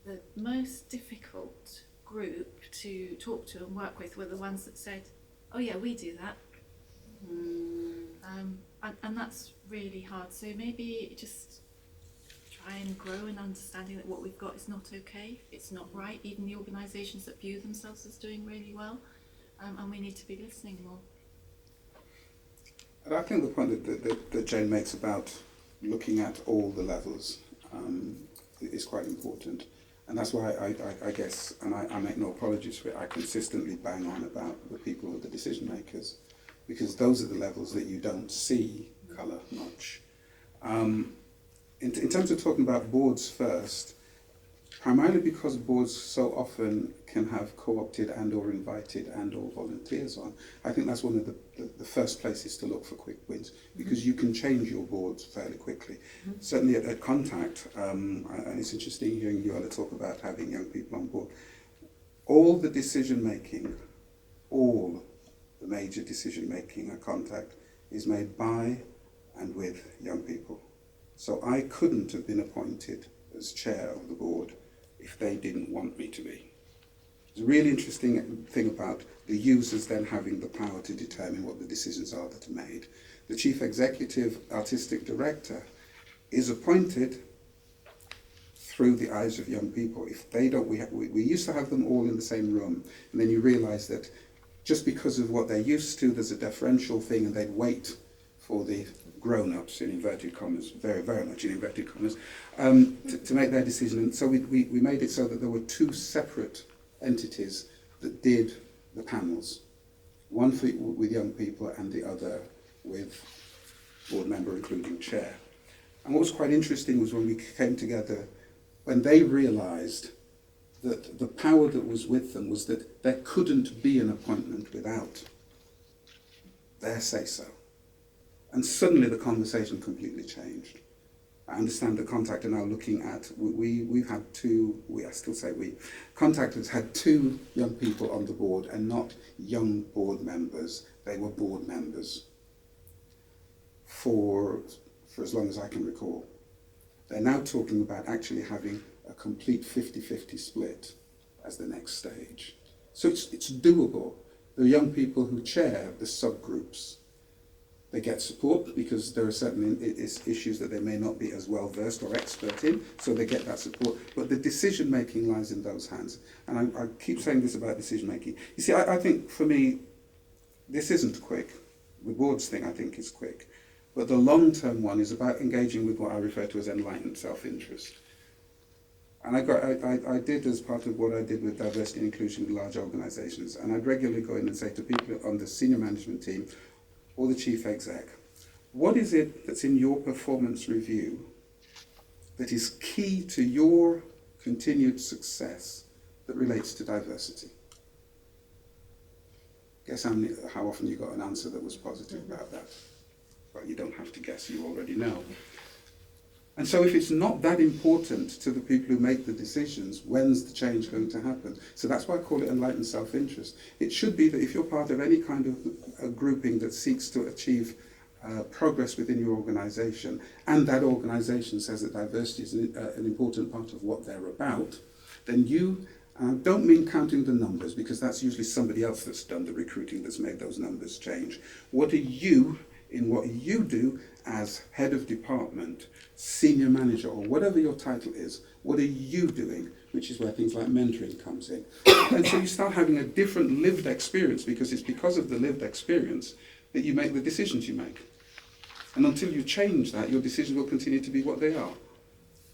the most difficult group to talk to and work with were the ones that said, oh yeah, we do that. And that's really hard. So maybe just try and grow an understanding that what we've got is not okay, it's not right, even the organisations that view themselves as doing really well, and we need to be listening more. And I think the point that Jane makes about looking at all the levels is quite important. And that's why I guess, and I make no apologies for it, I consistently bang on about the people who are the decision makers, because those are the levels that you don't see colour much. In terms of talking about boards first, primarily because boards so often can have co-opted and or invited and or volunteers on, I think that's one of the first places to look for quick wins, because you can change your boards fairly quickly. Certainly at Contact, and it's interesting hearing Euella talk about having young people on board. All the decision making, all the major decision making at Contact is made by and with young people. So I couldn't have been appointed as chair of the board if they didn't want me to be. It's a really interesting thing about the users then having the power to determine what the decisions are that are made. The chief executive artistic director is appointed through the eyes of young people. If they don't, we used to have them all in the same room, and then you realise that just because of what they're used to, there's a deferential thing, and they'd wait for the grown-ups, in inverted commas, very, very much in inverted commas, to make their decision. And so we made it so that there were two separate entities that did the panels, one with young people and the other with board member, including chair. And what was quite interesting was when we came together, when they realised that the power that was with them was that there couldn't be an appointment without their say-so. And suddenly the conversation completely changed. I understand that Contact are now looking at, we've had two, I still say we, Contact has had two young people on the board, and not young board members, they were board members for as long as I can recall. They're now talking about actually having a complete 50-50 split as the next stage. So it's doable. The young people who chair the subgroups, they get support because there are certain issues that they may not be as well versed or expert in, so they get that support. But the decision making lies in those hands. And I keep saying this about decision making. You see, I think for me, this isn't quick. The boards thing I think is quick. But the long term one is about engaging with what I refer to as enlightened self-interest. And I did as part of what I did with diversity and inclusion with large organisations, and I'd regularly go in and say to people on the senior management team or the chief exec, what is it that's in your performance review that is key to your continued success that relates to diversity? Guess how often you got an answer that was positive about that? Well, you don't have to guess, you already know. And so if it's not that important to the people who make the decisions, when's the change going to happen? So that's why I call it enlightened self-interest. It should be that if you're part of any kind of a grouping that seeks to achieve progress within your organisation, and that organisation says that diversity is an important part of what they're about, then you don't mean counting the numbers, because that's usually somebody else that's done the recruiting that's made those numbers change. What are you, in what you do as head of department, senior manager, or whatever your title is, what are you doing? Which is where things like mentoring comes in. And so you start having a different lived experience, because it's because of the lived experience that you make the decisions you make. And until you change that, your decisions will continue to be what they are.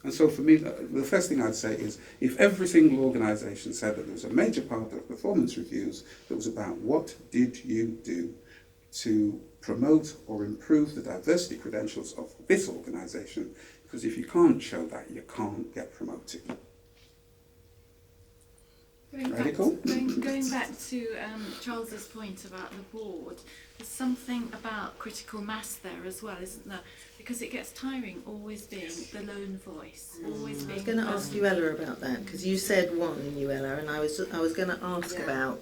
And so for me, the first thing I'd say is, if every single organisation said that there was a major part of performance reviews that was about what did you do to promote or improve the diversity credentials of this organisation, because if you can't show that, you can't get promoted. Going back to Charles's point about the board, there's something about critical mass there as well, isn't there? Because it gets tiring always being the lone voice, always being. I was going to ask Euella about that, because you said one, Euella, and I was going to ask about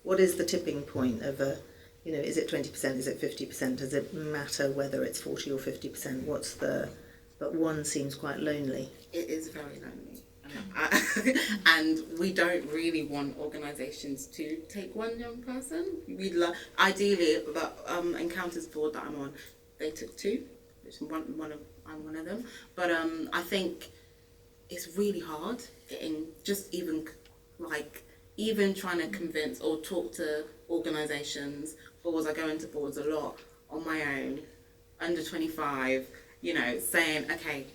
what is the tipping point of a, you know, is it 20%, is it 50%, does it matter whether it's 40 or 50%, but one seems quite lonely. It is very lonely. And we don't really want organisations to take one young person. Ideally, the Encounters board that I'm on, they took two, which I'm one of them. But I think it's really hard getting even trying to convince or talk to organisations, boards. I go into boards a lot on my own, under 25, saying, okay,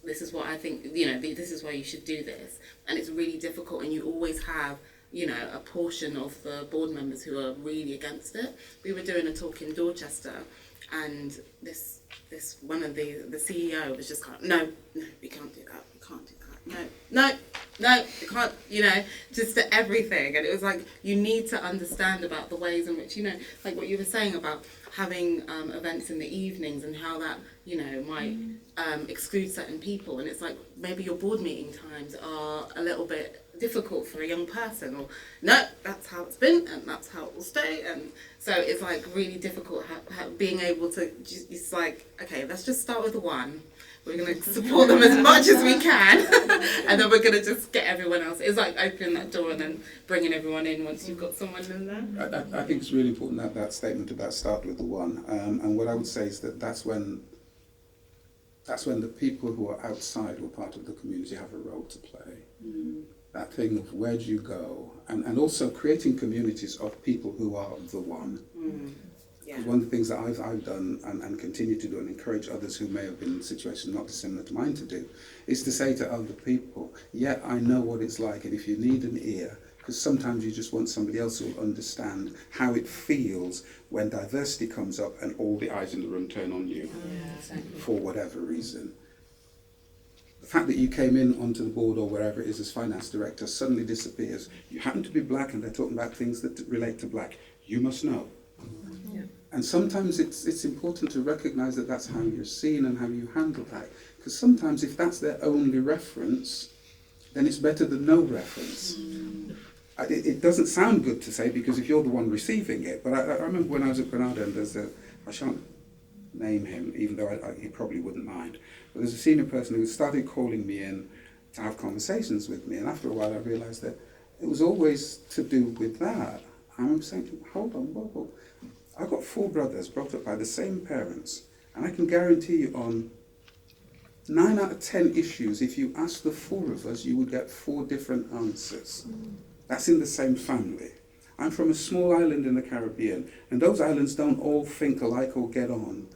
this is what I think, this is why you should do this. And it's really difficult, and you always have, a portion of the board members who are really against it. We were doing a talk in Dorchester, and this one of the CEO was just kind of, no, we can't do that, we can't do that, no, you can't, just to everything. And it was like, you need to understand about the ways in which, like what you were saying about having events in the evenings and how that, might exclude certain people. And it's like, maybe your board meeting times are a little bit difficult for a young person, or no, that's how it's been and that's how it will stay. And so it's like really difficult being able to, it's like, okay, let's just start with one. We're going to support them as much as we can, and then we're going to just get everyone else. It's like opening that door and then bringing everyone in once you've got someone in there. I think it's really important that statement about start with the one. And what I would say is that that's when the people who are outside or part of the community have a role to play. That thing of where do you go, and also creating communities of people who are the one. Yeah. One of the things that I've done and continue to do, and encourage others who may have been in situations not dissimilar to mine to do, is to say to other people, yeah, I know what it's like, and if you need an ear, because sometimes you just want somebody else who will understand how it feels when diversity comes up and all the eyes in the room turn on you, for whatever reason. The fact that you came in onto the board or wherever it is as finance director suddenly disappears. You happen to be black and they're talking about things that relate to black. You must know. And sometimes it's important to recognise that that's how you're seen and how you handle that. Because sometimes if that's their only reference, then it's better than no reference. It doesn't sound good to say, because if you're the one receiving it, but I remember when I was at Granada, and I shan't name him, even though he probably wouldn't mind, but there's a senior person who started calling me in to have conversations with me, and after a while I realised that it was always to do with that. I'm saying, hold on, whoa. I've got 4 brothers brought up by the same parents, and I can guarantee you on 9 out of 10 issues, if you ask the 4 of us, you would get 4 different answers. That's in the same family. I'm from a small island in the Caribbean, and those islands don't all think alike or get on.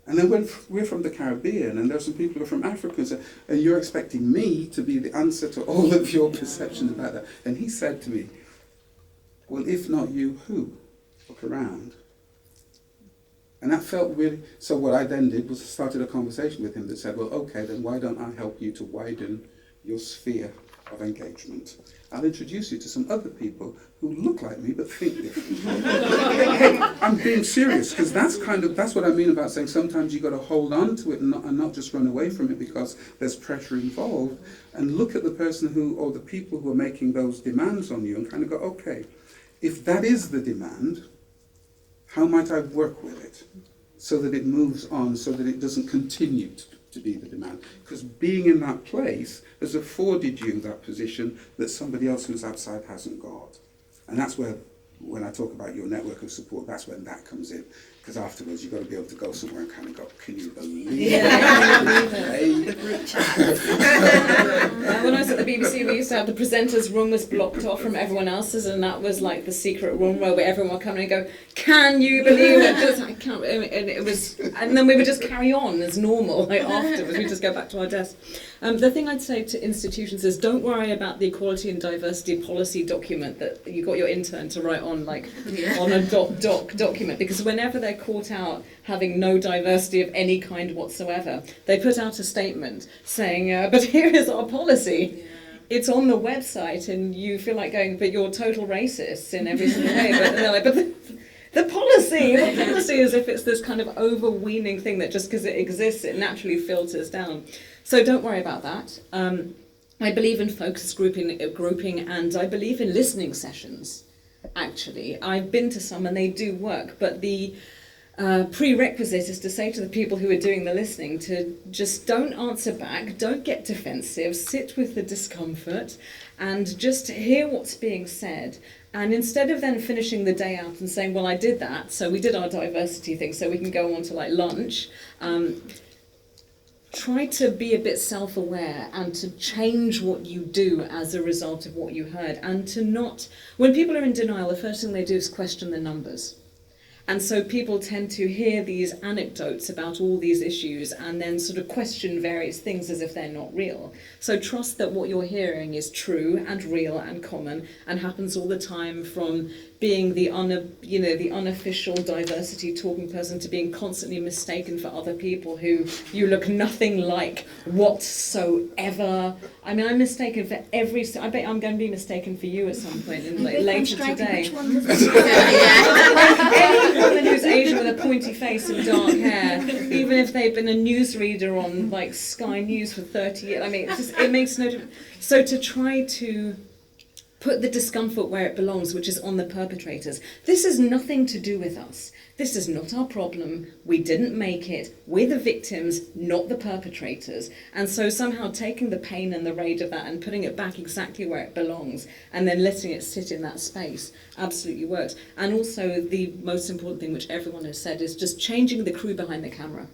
And then when we're from the Caribbean, and there are some people who are from Africa, and you're expecting me to be the answer to all of your perceptions about that. And he said to me, well, if not you, who? Look around. And that felt really, so what I then did was started a conversation with him that said, well, okay, then why don't I help you to widen your sphere of engagement? I'll introduce you to some other people who look like me but think differently. I'm being serious, because that's what I mean about saying sometimes you've got to hold on to it and not just run away from it because there's pressure involved, and look at the person who, or the people who are making those demands on you and kind of go, okay, if that is the demand, how might I work with it so that it moves on, so that it doesn't continue to be the demand? Because being in that place has afforded you that position that somebody else who's outside hasn't got. And that's where, when I talk about your network of support, that's when that comes in. Because afterwards you've got to be able to go somewhere and kind of go, can you believe it? The group chat. When I was at the BBC, we used to have the presenter's room was blocked off from everyone else's, and that was like the secret room where everyone would come in and go, can you believe it? Just, I can't, and it was, and then we would just carry on as normal. Like afterwards, we'd just go back to our desk. The thing I'd say to institutions is, don't worry about the equality and diversity policy document that you got your intern to write on, like on a document, because whenever they're caught out having no diversity of any kind whatsoever, they put out a statement saying, but here is our policy. Yeah. It's on the website, and you feel like going, but you're total racists in every single way. But they're like, but the policy is if it's this kind of overweening thing that just because it exists, it naturally filters down. So don't worry about that. I believe in focus grouping, and I believe in listening sessions, actually. I've been to some and they do work, but the prerequisite is to say to the people who are doing the listening to just don't answer back, don't get defensive, sit with the discomfort and just hear what's being said. And instead of then finishing the day out and saying, well, I did that, so we did our diversity thing, so we can go on to like lunch, try to be a bit self-aware and to change what you do as a result of what you heard, and to not, when people are in denial, the first thing they do is question the numbers. And so people tend to hear these anecdotes about all these issues and then sort of question various things as if they're not real. So trust that what you're hearing is true and real and common and happens all the time, from being the unofficial diversity talking person to being constantly mistaken for other people who you look nothing like whatsoever. I mean, I'm mistaken for every. I bet I'm going to be mistaken for you at some point later today. Any woman who's Asian with a pointy face and dark hair, even if they've been a newsreader on like Sky News for 30 years. I mean, it makes no difference. So to try to put the discomfort where it belongs, which is on the perpetrators. This has nothing to do with us. This is not our problem. We didn't make it. We're the victims, not the perpetrators. And so somehow taking the pain and the rage of that and putting it back exactly where it belongs and then letting it sit in that space absolutely works. And also the most important thing, which everyone has said, is just changing the crew behind the camera.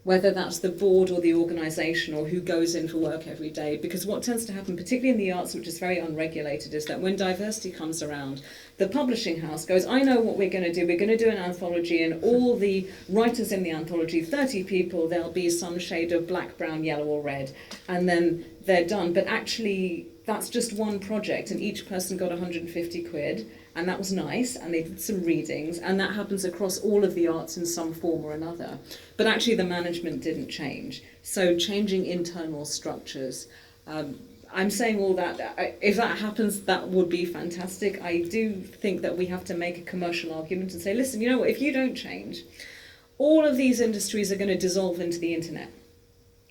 Whether that's the board or the organisation or who goes in for work every day. Because what tends to happen, particularly in the arts, which is very unregulated, is that when diversity comes around, the publishing house goes, I know what we're going to do. We're going to do an anthology, and all the writers in the anthology, 30 people, there'll be some shade of black, brown, yellow or red, and then they're done. But actually, that's just one project, and each person got 150 quid. And that was nice, and they did some readings, and that happens across all of the arts in some form or another. But actually the management didn't change. So changing internal structures. I'm saying all that, if that happens, that would be fantastic. I do think that we have to make a commercial argument and say, listen, you know what, if you don't change, all of these industries are going to dissolve into the internet.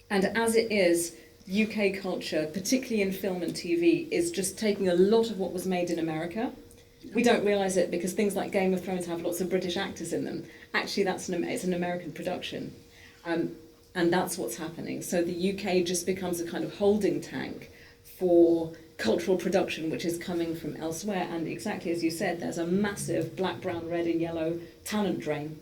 And as it is, UK culture, particularly in film and TV, is just taking a lot of what was made in America. We don't realise it because things like Game of Thrones have lots of British actors in them. Actually, it's an American production. And that's what's happening. So the UK just becomes a kind of holding tank for cultural production which is coming from elsewhere, and exactly as you said, there's a massive black, brown, red and yellow talent drain.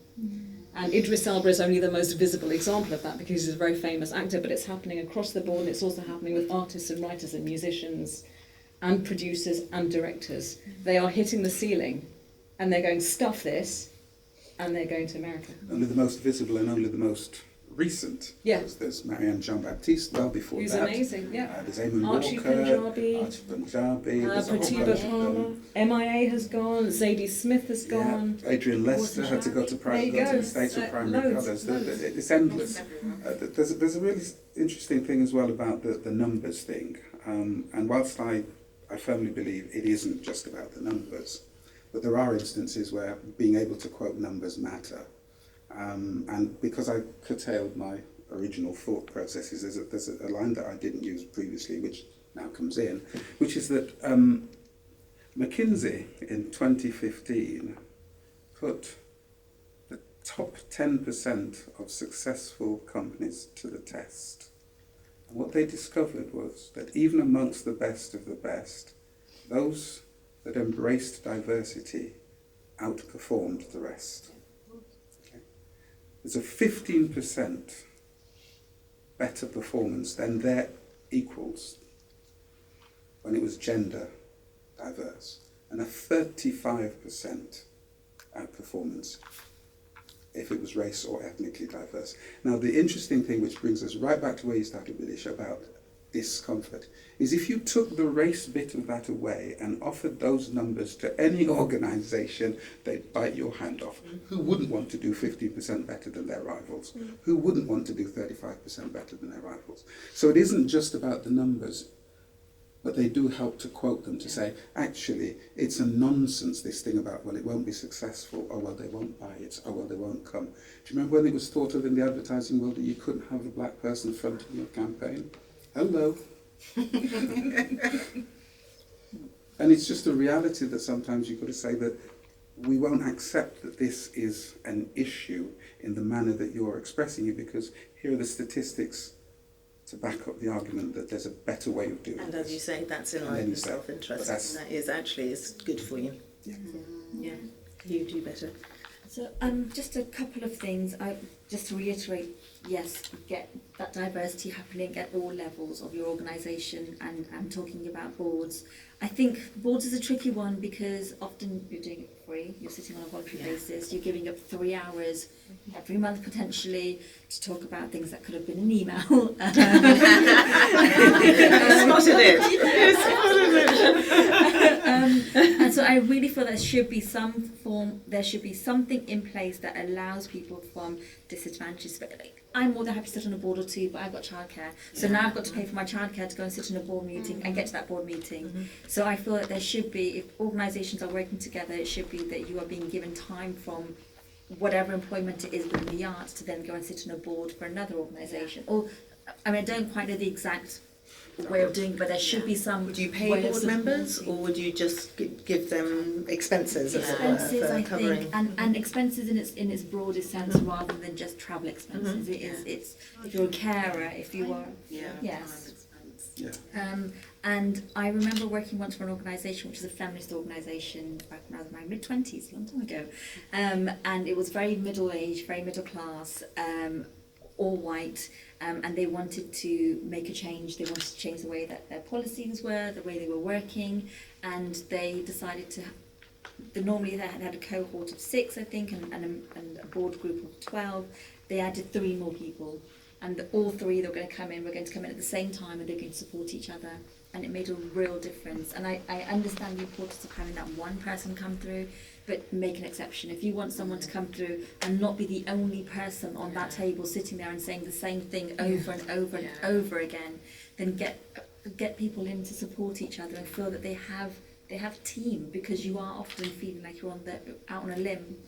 And Idris Elba is only the most visible example of that because he's a very famous actor, but it's happening across the board, and it's also happening with artists and writers and musicians and producers and directors. They are hitting the ceiling and they're going, stuff this, and they're going to America. Only the most visible and only the most recent. Yeah. There's Marianne Jean-Baptiste, well before Who's that. amazing, yeah. There's Eamon Archie Walker, Punjabi, Archie Punjabi. There's a whole Pratibha bunch of them. Parma, MIA has gone, Zadie Smith has gone. Yeah. Adrian Lester had to go to There you go to go. the States with primary Loads. colours. It's endless. There's a really interesting thing as well about the numbers thing. And whilst I firmly believe it isn't just about the numbers, but there are instances where being able to quote numbers matter. And because I curtailed my original thought processes, there's a line that I didn't use previously, which now comes in, which is that McKinsey in 2015 put the top 10% of successful companies to the test. And what they discovered was that even amongst the best of the best, those that embraced diversity outperformed the rest. Okay? There's a 15% better performance than their equals when it was gender diverse, and a 35% outperformance if it was race or ethnically diverse. Now, the interesting thing, which brings us right back to where you started, Bidisha, about discomfort, is if you took the race bit of that away and offered those numbers to any organisation, they'd bite your hand off. Who wouldn't want to do 15% better than their rivals? Who wouldn't want to do 35% better than their rivals? So it isn't just about the numbers, but they do help to quote them to say, actually, it's a nonsense, this thing about, well, it won't be successful, or well, they won't buy it, or well, they won't come. Do you remember when it was thought of in the advertising world that you couldn't have a black person fronting your campaign? Hello. And it's just a reality that sometimes you've got to say that we won't accept that this is an issue in the manner that you're expressing it, because here are the statistics to back up the argument that there's a better way of doing it. And as you say, that's in line with self-interest, and that is actually is good for you. Yeah. Yeah, you do better. So just a couple of things. Just to reiterate, yes, get that diversity happening at all levels of your organisation, and I'm talking about boards. I think boards is a tricky one because often you're doing it for free, you're sitting on a voluntary basis, you're giving up 3 hours every month potentially to talk about things that could have been an email. Spotted it. And so I really feel there should be something in place that allows people from disadvantaged. I'm more than happy to sit on a board or two, but I've got childcare. So now I've got to pay for my childcare to go and sit in a board meeting and get to that board meeting. So I feel that there should be, if organisations are working together, it should be that you are being given time from whatever employment it is within the arts to then go and sit on a board for another organisation. Or, I mean, I don't quite know the exact way of doing it, but there should be some. Would you pay board members, or would you just give them expenses? Expenses, for I covering? think, and expenses in its broadest sense, rather than just travel expenses. It's if you're a carer, if you are, yes. And I remember working once for an organisation which is a feminist organisation back when I was in my mid-20s, a long time ago, and it was very middle-aged, very middle-class, all white, and they wanted to make a change. They wanted to change the way that their policies were, the way they were working, and they decided to. Normally they had a cohort of 6, I think, and a board group of 12. They added 3 more people, and all 3 that were going to come in were going to come in at the same time, and they're going to support each other, and it made a real difference. And I understand the importance of having that one person come through, but make an exception. If you want someone to come through and not be the only person on that table sitting there and saying the same thing over and over and over again, then get people in to support each other and feel that they have team, because you are often feeling like you're out on a limb.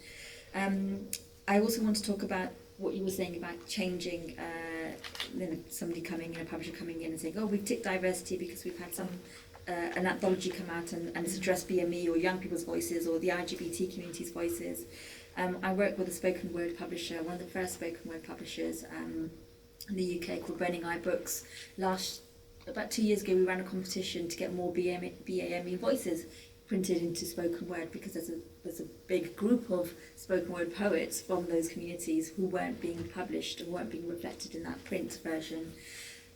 I also want to talk about what you were saying about changing, somebody coming in, a publisher coming in and saying, oh, we've ticked diversity because we've had some an anthology come out and it's addressed BME or young people's voices or the LGBT community's voices. I work with a spoken word publisher, one of the first spoken word publishers in the UK, called Burning Eye Books. Last about 2 years ago, we ran a competition to get more BAME voices printed into spoken word, because there's a big group of spoken word poets from those communities who weren't being published and weren't being reflected in that print version.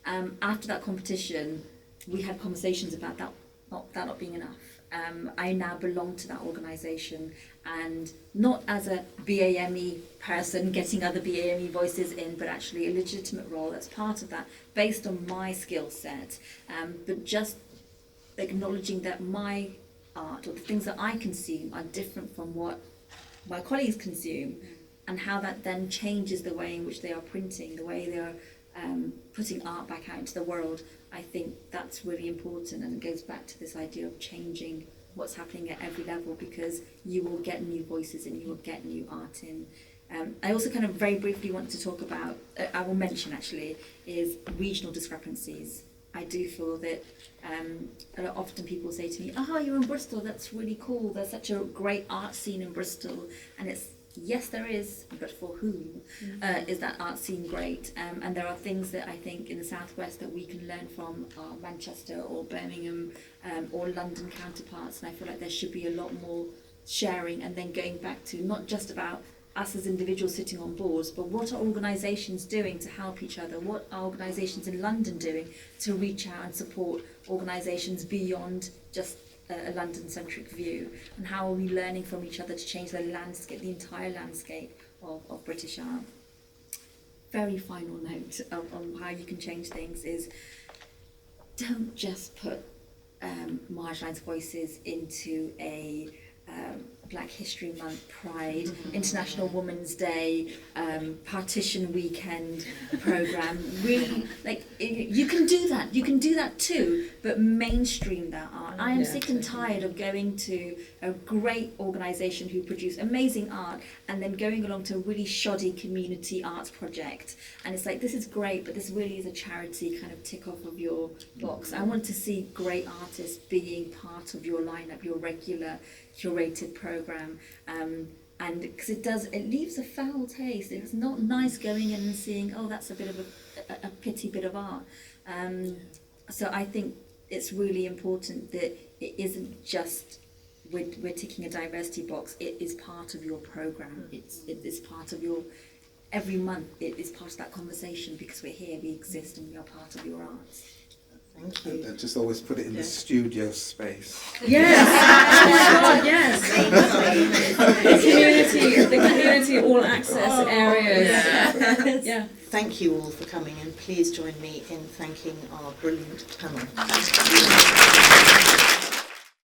After that competition, we had conversations about that not being enough. I now belong to that organisation, and not as a BAME person getting other BAME voices in, but actually a legitimate role that's part of that based on my skill set, but just acknowledging that my art or the things that I consume are different from what my colleagues consume, and how that then changes the way in which they are printing, the way they are putting art back out into the world. I think that's really important, and it goes back to this idea of changing what's happening at every level, because you will get new voices and you will get new art in. I also kind of very briefly want to talk about, I will mention actually, is regional discrepancies. I do feel that a lot often people say to me, "Oh, you're in Bristol, that's really cool, there's such a great art scene in Bristol," and it's, yes, there is, but for whom is that art scene great? And there are things that I think in the southwest that we can learn from our Manchester or Birmingham or London counterparts, and I feel like there should be a lot more sharing, and then going back to not just about us as individuals sitting on boards, but what are organisations doing to help each other? What are organisations in London doing to reach out and support organisations beyond just a London-centric view? And how are we learning from each other to change the landscape, the entire landscape of British art? Very final note on how you can change things is, don't just put marginalised voices into a Black History Month, Pride, International Women's Day, Partition Weekend programme. Really, like, you can do that too, but mainstream that art. I am sick and tired of going to a great organisation who produce amazing art and then going along to a really shoddy community arts project, and it's like, this is great, but this really is a charity kind of tick off of your box. I want to see great artists being part of your lineup, your regular curated programme, and because it leaves a foul taste. It's not nice going in and seeing, oh, that's a bit of a pity bit of art. So I think it's really important that it isn't just we're ticking a diversity box. It is part of your programme. It is part of your every month. It is part of that conversation, because we're here, we exist, and we are part of your arts. Thank you. And just always put it in the studio space. Yes. the community all access areas. Yeah. Thank you all for coming, and please join me in thanking our brilliant panel.